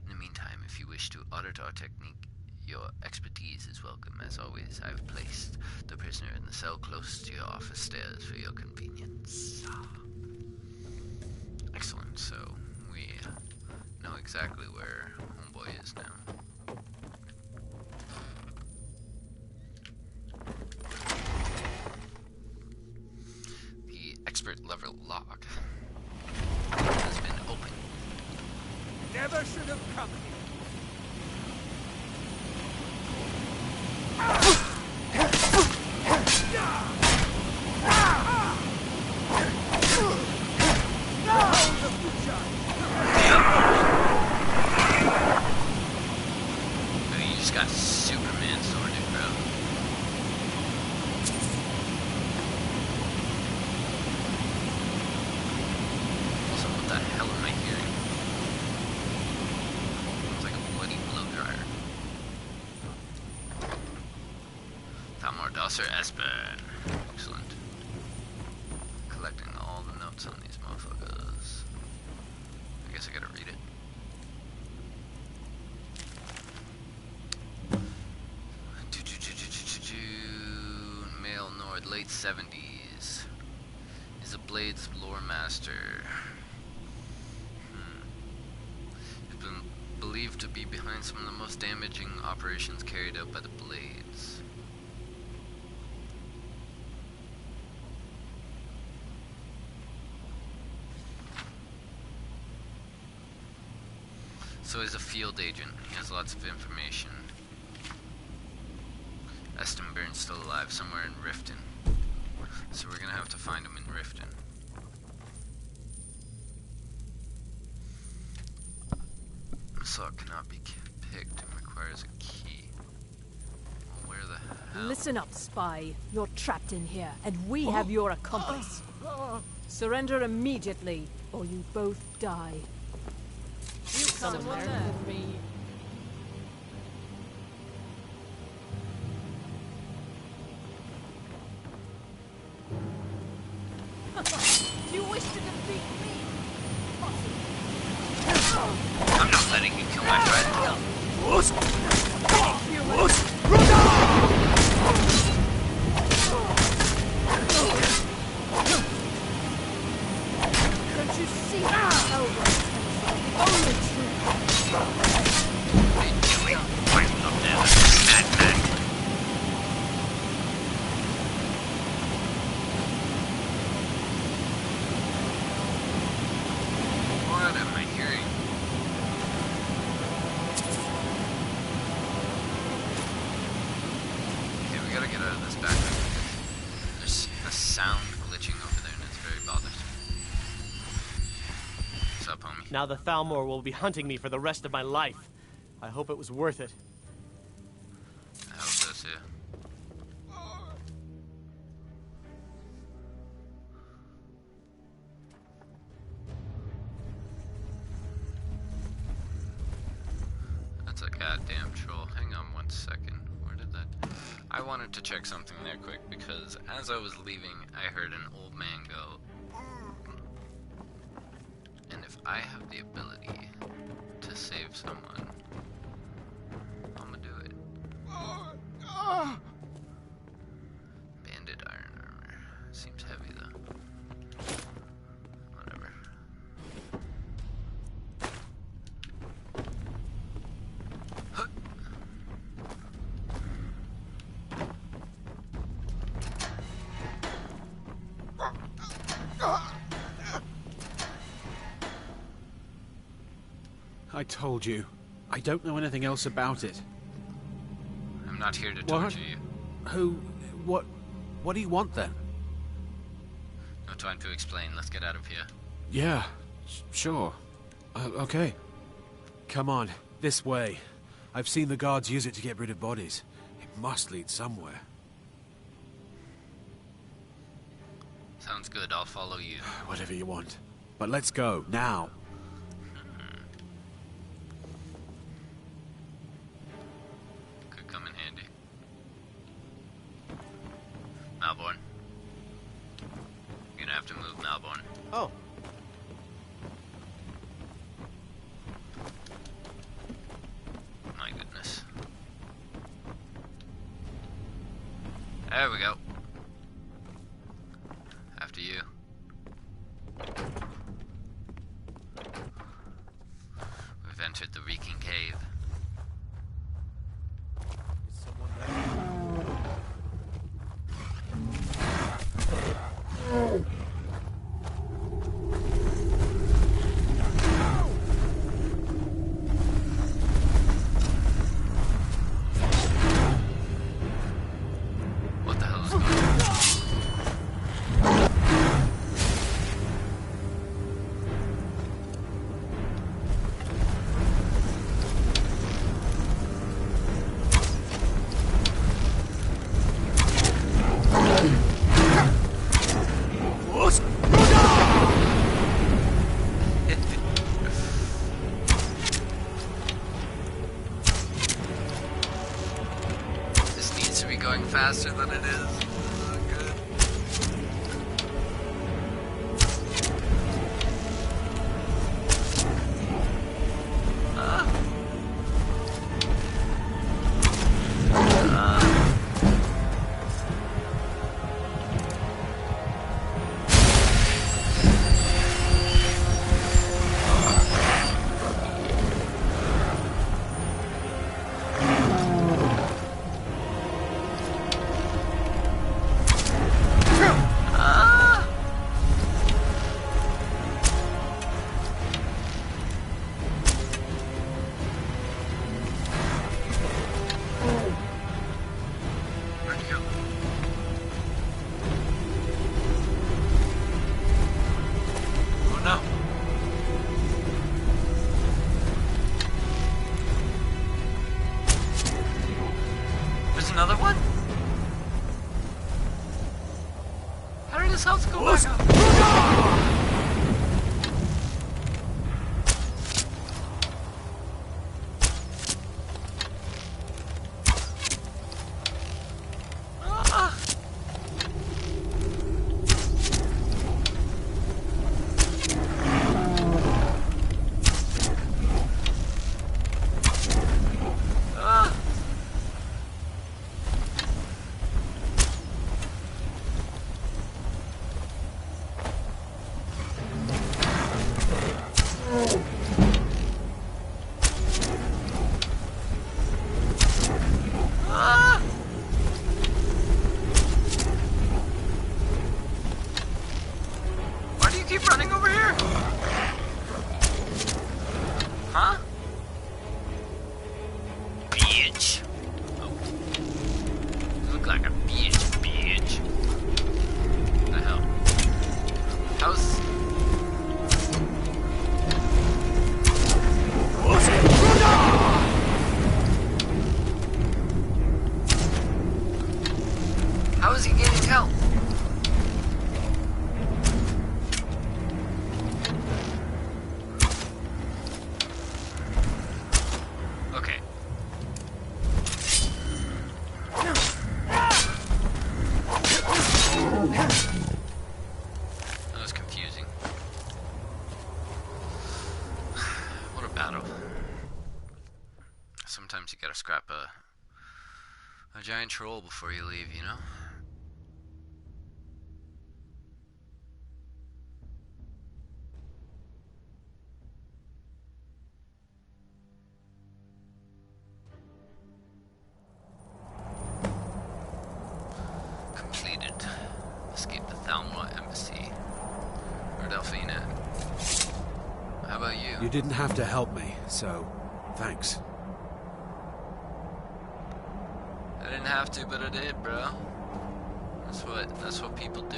In the meantime, if you wish to audit our technique, your expertise is welcome. As always, I have placed the prisoner in the cell close to your office stairs for your convenience. Excellent, so we know exactly where Homeboy is now. The expert level log has been opened. Never should have come here. You just got Superman sorted, bro. Also, what the hell am I hearing? It's like a bloody blow dryer. Thalmor Dosser Espen. Excellent. Collecting all the notes on these motherfuckers. I guess I gotta read it. Male Nord, late 70s. Is a Blades lore master. Has been believed to be behind some of the most damaging operations carried out by the Blades. So he's a field agent. He has lots of information. Estenburn's still alive somewhere in Riften. So we're gonna have to find him in Riften. Assault cannot be picked and requires a key. Well, where the hell? Listen up, spy. You're trapped in here, and we have your accomplice. Surrender immediately, or you both die. You can't nerve me. Do you wish to defeat me? I'm not letting you kill my friend. Don't you see how only true. What are you doing? Climbing up there like a madman. What am I hearing? Okay, we gotta get out of this background. There's a sound glitching over there and it's very bothersome. What's up, homie? Now the Thalmor will be hunting me for the rest of my life. I hope it was worth it. I hope so too. That's a goddamn troll. Hang on 1 second. Where did that... I wanted to check something there quick because as I was leaving, I heard an old man go... And if I have the ability to save someone, I'm gonna do it. Banded iron armor. Seems heavy though. Whatever. I told you. I don't know anything else about it. I'm not here to What? torture you. Who... what... What do you want then? No time to explain. Let's get out of here. Yeah, sure. Okay. Come on, this way. I've seen the guards use it to get rid of bodies. It must lead somewhere. Sounds good. I'll follow you. Whatever you want. But let's go, now. Could come in handy. Malborn. You're gonna have to move, Malborn. Oh. My goodness. There we go. After you. We've entered the reeking cave. Is someone there? What the hell is going on? This needs to be going faster than it is. Oh, good. Where'd you go? Oh no. There's another one? How did his health go back up? Ah! Ah! Ah! Why do you keep running over here? Huh? Bitch. Oh. You look like a bitch. What the hell? How's... How is he gaining health? Okay. That was confusing. What a battle. Sometimes you gotta scrap a giant troll before you leave, you know? Completed. Escaped the Thalmor embassy. Or Delphina. How about you? You didn't have to help me, so thanks. I didn't have to, but I did, bro. That's what people do.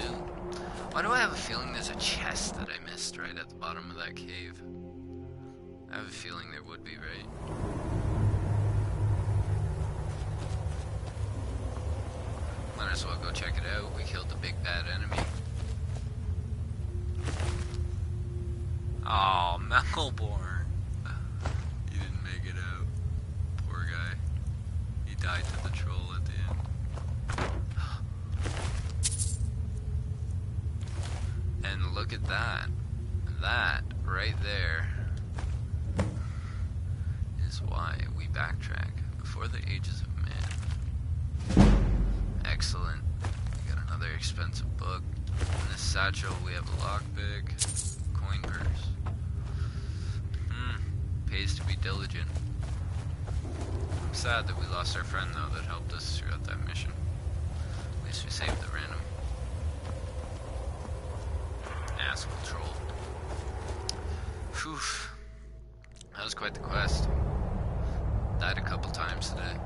Why do I have a feeling there's a chest that I missed right at the bottom of that cave? I have a feeling there would be, right? Might as well go check it out. We killed the big bad enemy. Oh, Melbourne. He didn't make it out. Poor guy. He died to the troll at the end. And look at that. That right there is why we backtrack before the ages of man. Excellent. We got another expensive book. In this satchel we have a lockpick, coin purse. Pays to be diligent. I'm sad that we lost our friend though that helped us throughout that mission. At least we saved the random asshole troll. Whew. That was quite the quest. Died a couple times today.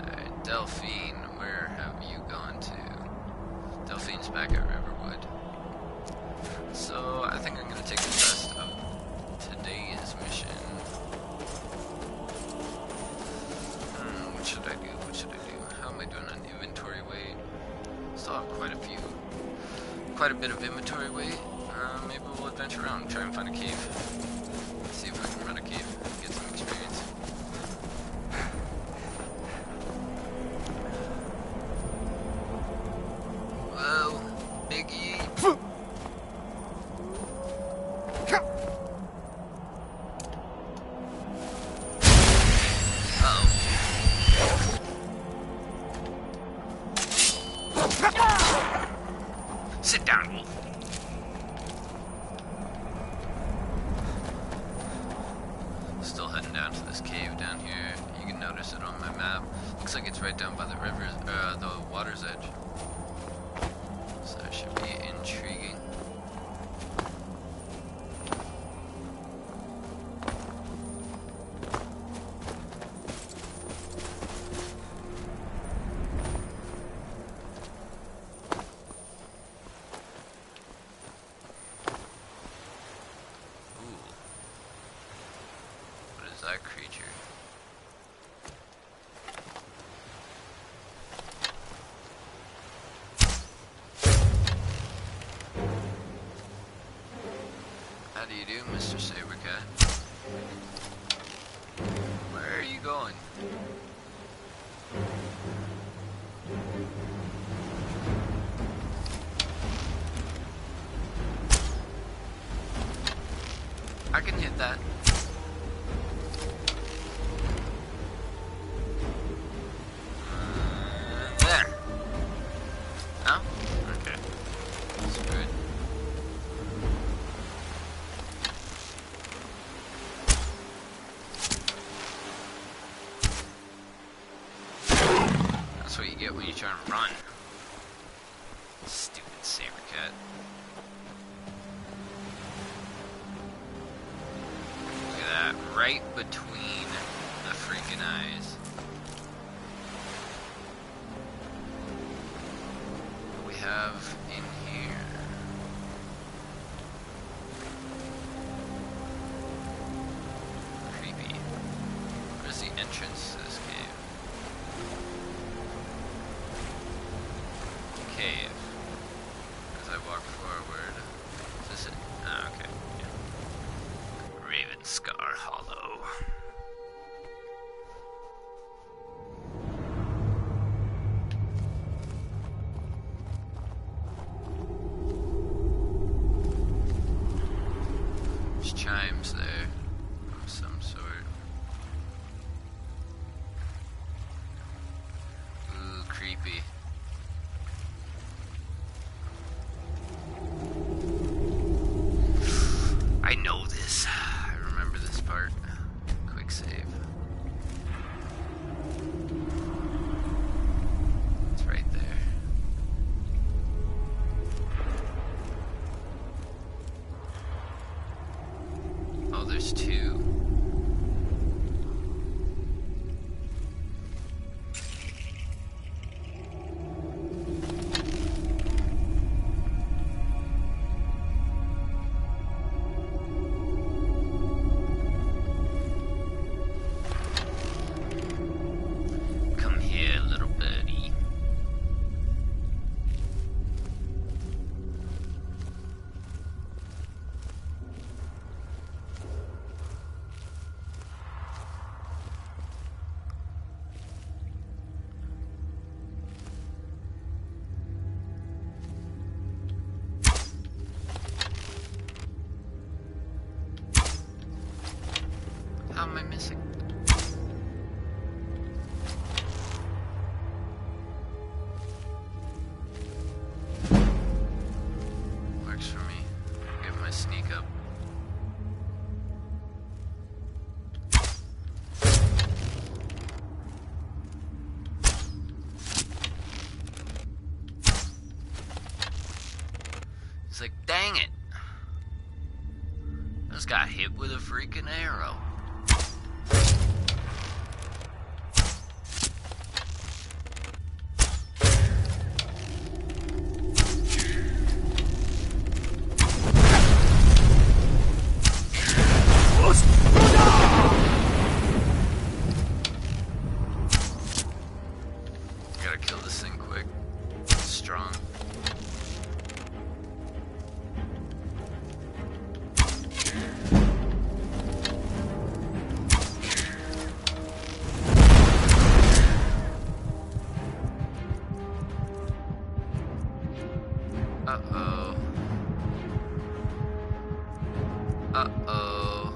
Alright, Delphine, where have you gone to? Delphine's back at Riverwood. So, I think I'm going to take the rest of today's mission. What should I do? What should I do? How am I doing on inventory weight? Still have quite a bit of inventory weight. Maybe we'll adventure around and try and find a cave. See if we can run a cave and get some experience. Whoa, Biggie. Sit down, wolf. Still heading down to this cave down here. You can notice it on my map. Looks like it's right down by the river's, the water's edge. So that should be intriguing. That creature. How do you do, Mr. Sabercat? Where are you going? I can hit that. That's what you get when you try to run. Stupid Sabercat. Look at that, right between the freaking eyes. What we have in here? Creepy. Where's the entrance to this cave? Cave. As I walk forward. Is this it? Ah, okay. Yeah. Raven Scar Hollow. There's chimes there of some sort. Ooh, creepy. I know this. I remember this part. Quick save. It's right there. Oh, there's two. It's like, dang it. I just got hit with a freaking arrow. Gotta kill this thing quick. It's strong. Uh-oh. Uh-oh.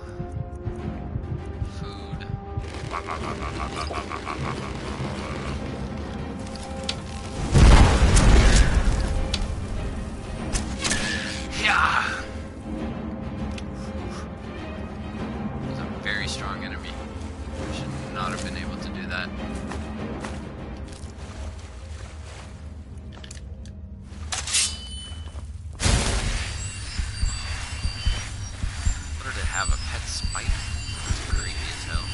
Food. Yeah! He's a very strong enemy. I should not have been able to do that. What did it have? A pet spider? That's creepy as hell.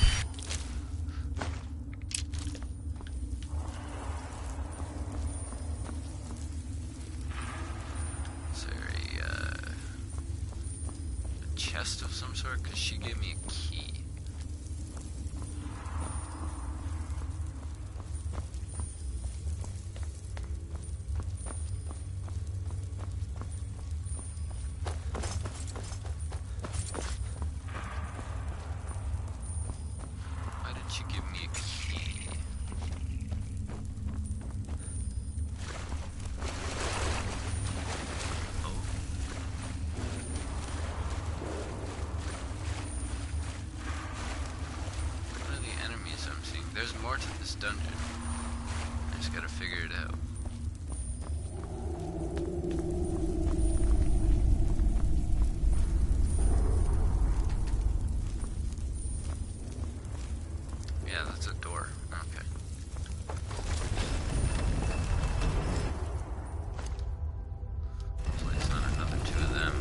Is there a chest of some sort? Because she gave me a key. Why did she give me a key? Oh. What are the enemies I'm seeing? There's more to this dungeon. I just gotta figure it out. Yeah, that's a door. Okay. Hopefully it's not another two of them.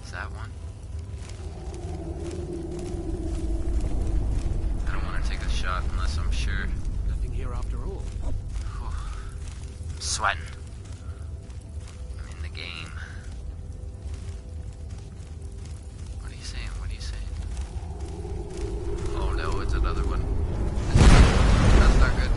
Is that one? I don't want to take a shot unless I'm sure. Nothing here after all. Whew. I'm sweating. I'm in the game. What are you saying? What are you saying? Oh no, it's another one. That's not good.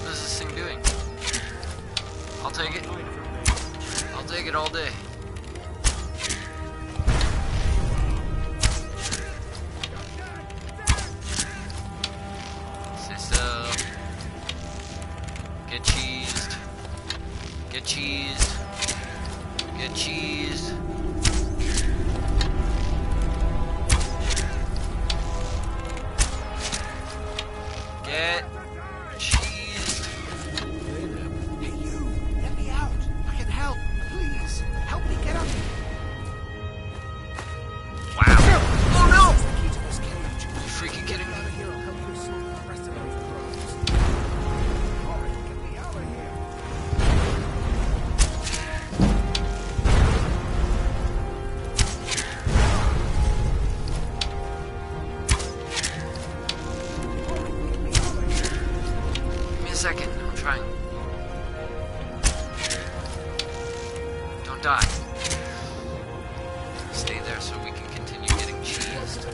What is this thing doing? I'll take it. I'll take it all day. Say so. Get cheesed. Get cheesed. Get cheesed. Get cheesed. Hey, you! Let me out! I can help! Please! Help me get up! Wow. Oh no! That's the key to this cage. You freaking kidding me? Out of here, I'll help you sort the rest of those drones. Hurry, get me out of here! Give me a second. I'm trying. Don't die. Stay there so we can continue getting cheesed.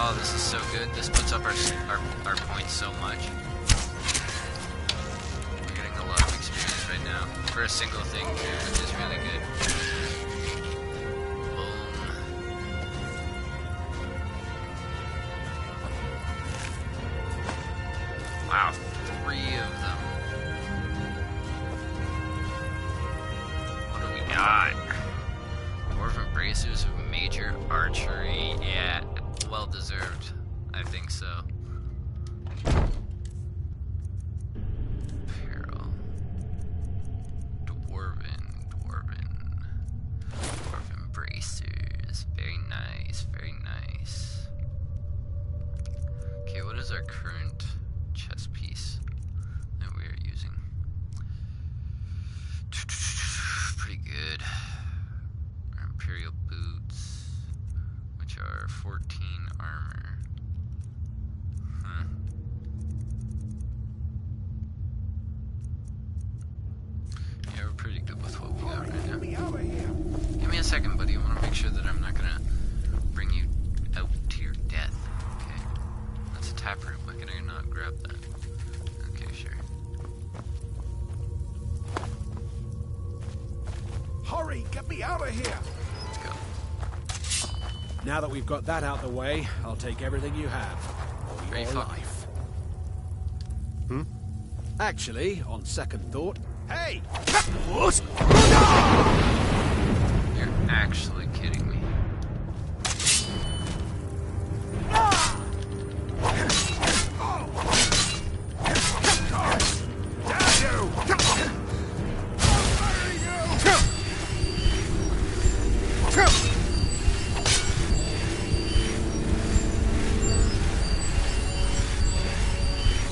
Oh, this is so good. This puts up our points so much. We're getting a lot of experience right now. For a single thing, too, which is really good. Boom. Wow, 3 of them. What do we got? God. Dwarven bracers of major archery. Yeah, well deserved. I think so. Apparel. Dwarven bracers. Very nice, very nice. Okay, what is our current chess piece that we are using? Pretty good. Our Imperial boots, which are 14 armor. Huh. Yeah, we're pretty good with what we got right now. Give me a second, buddy. I want to make sure that I'm not gonna bring you out to your death. Okay. That's a taproot. Why can I not grab that? Okay, sure. Hurry, get me out of here! Let's go. Now that we've got that out the way, I'll take everything you have. For your life. Hmm? Actually, on second thought... Hey! You're actually kidding me.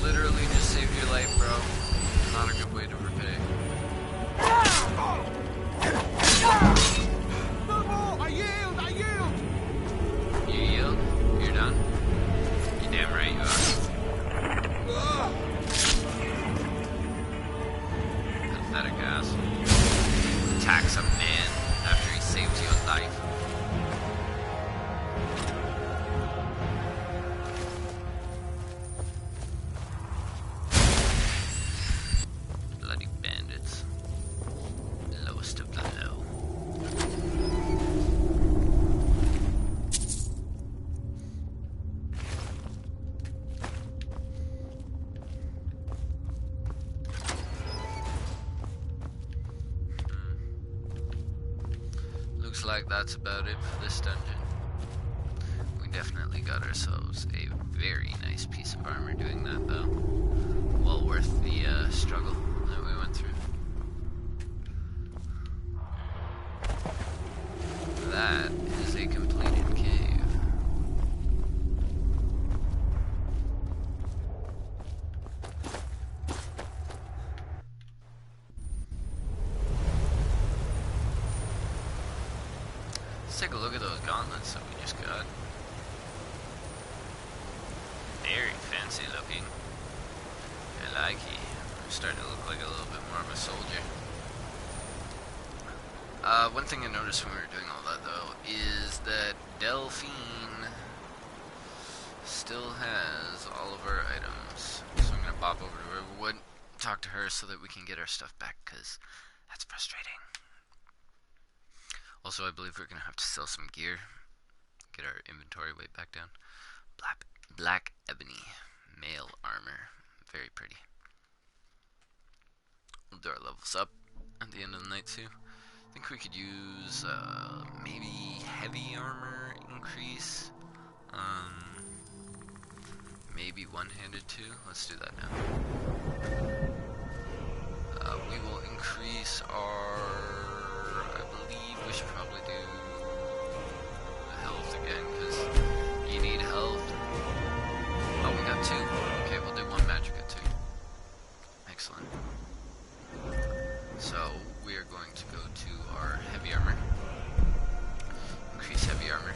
Literally just saved your life, bro. Not a good way to repay. No more! I yield! I yield! You yield? You're done? You damn right you are. Pathetic ass. Attacks a man after he saves your life. Bloody bandits. Lowest of the low. Looks like that's about it for this dungeon. We definitely got ourselves a very nice piece of armor doing that, though. Well worth the struggle that we went through. That is a completed cave. Let's take a look at those gauntlets that we just got. Very fancy looking. I like it. I'm starting to look like a little bit more of a soldier. One thing I noticed when we were doing all that, though, is that Delphine still has all of our items. So I'm going to pop over to Riverwood, talk to her so that we can get our stuff back, because that's frustrating. Also, I believe we're going to have to sell some gear, get our inventory weight back down. Black ebony, mail armor, very pretty. We'll do our levels up at the end of the night too. I think we could use maybe heavy armor increase, maybe one-handed too. Let's do that now. We will increase our, I believe we should probably do health again, because you need health. Oh, we got 2. Okay, we'll do 1 magic at 2. Excellent. So, we are going to go to our heavy armor. Increase heavy armor.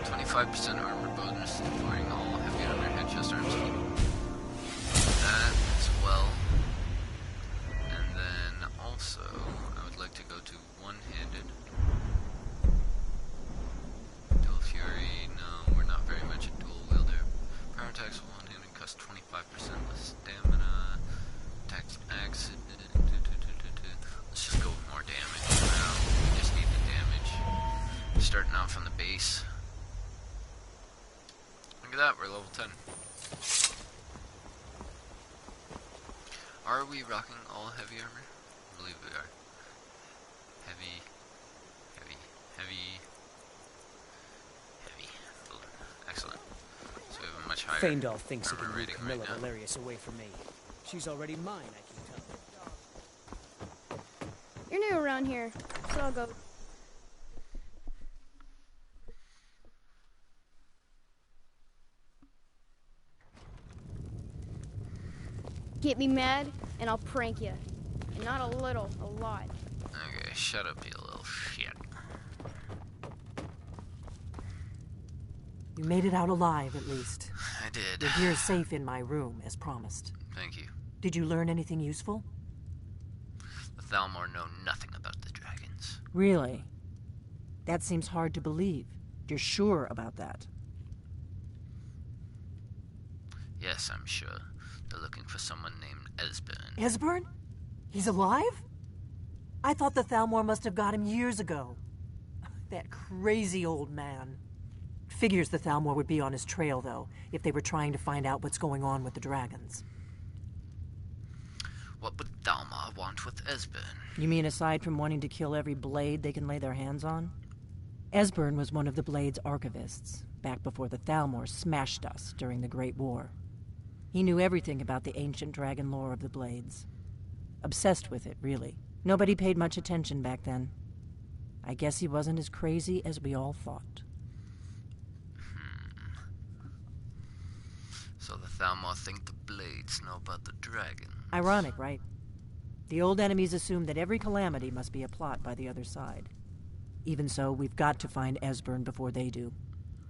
25% armor bonus employing all heavy armor head chest arms. That as well. And then also, I would like to go to one-handed. Dual Fury, no, we're not very much a dual wielder. Power attacks with one-handed cost 25% less stamina. Attacks accident. Let's just go with more damage for now. We just need the damage. Starting off on the base. Look at that, we're level 10. Are we rocking all heavy armor? I believe we are. Heavy. Oh, excellent. So we have a much higher Feindal thinks he armor can rating move Camilla right now. Valerius away from me. She's already mine, I can tell. You're new around here, so I'll go. Get me mad, and I'll prank you. And not a little, a lot. Okay, shut up, you little shit. You made it out alive, at least. I did. Your gear's safe in my room, as promised. Thank you. Did you learn anything useful? The Thalmor know nothing about the dragons. Really? That seems hard to believe. You're sure about that? Yes, I'm sure. They're looking for someone named Esbern. Esbern? He's alive? I thought the Thalmor must have got him years ago. That crazy old man. Figures the Thalmor would be on his trail, though, if they were trying to find out what's going on with the dragons. What would Thalmor want with Esbern? You mean aside from wanting to kill every blade they can lay their hands on? Esbern was one of the Blade's archivists, back before the Thalmor smashed us during the Great War. He knew everything about the ancient dragon lore of the Blades. Obsessed with it, really. Nobody paid much attention back then. I guess he wasn't as crazy as we all thought. So the Thalmor think the Blades know about the dragon. Ironic, right? The old enemies assume that every calamity must be a plot by the other side. Even so, we've got to find Esbern before they do.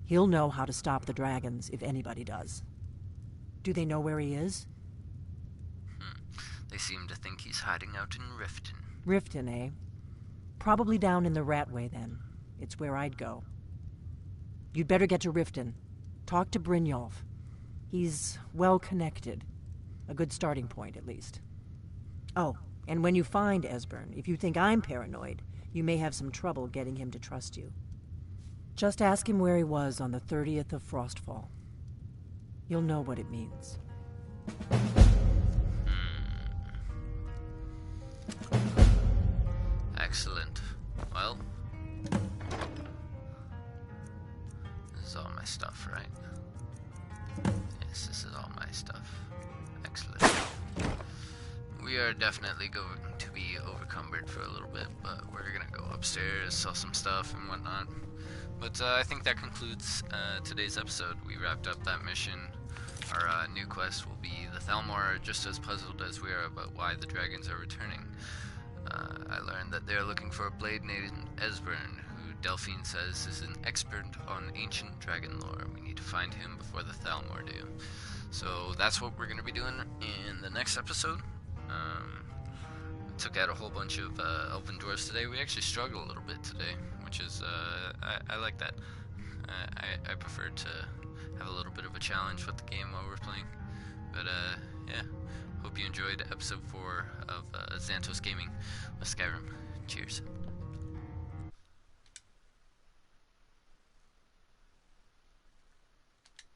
He'll know how to stop the dragons, if anybody does. Do they know where he is? They seem to think he's hiding out in Riften. Riften, eh? Probably down in the Ratway, then. It's where I'd go. You'd better get to Riften. Talk to Brynjolf. He's well-connected. A good starting point, at least. Oh, and when you find Esbern, if you think I'm paranoid, you may have some trouble getting him to trust you. Just ask him where he was on the 30th of Frostfall. You'll know what it means. Excellent. Well, this is all my stuff, right? Yes, this is all my stuff. Excellent. We are definitely going to be overcumbered for a little bit, but we're gonna go upstairs, sell some stuff and whatnot. But I think that concludes today's episode. We wrapped up that mission. Our new quest will be the Thalmor are just as puzzled as we are about why the dragons are returning. I learned that they're looking for a blade named Esbern, who Delphine says is an expert on ancient dragon lore. We need to find him before the Thalmor do. So that's what we're going to be doing in the next episode. Took out a whole bunch of open doors today. We actually struggled a little bit today, which is, I like that. I prefer to have a little bit of a challenge with the game while we're playing. But, yeah. Hope you enjoyed episode 4 of Xantos Gaming with Skyrim. Cheers.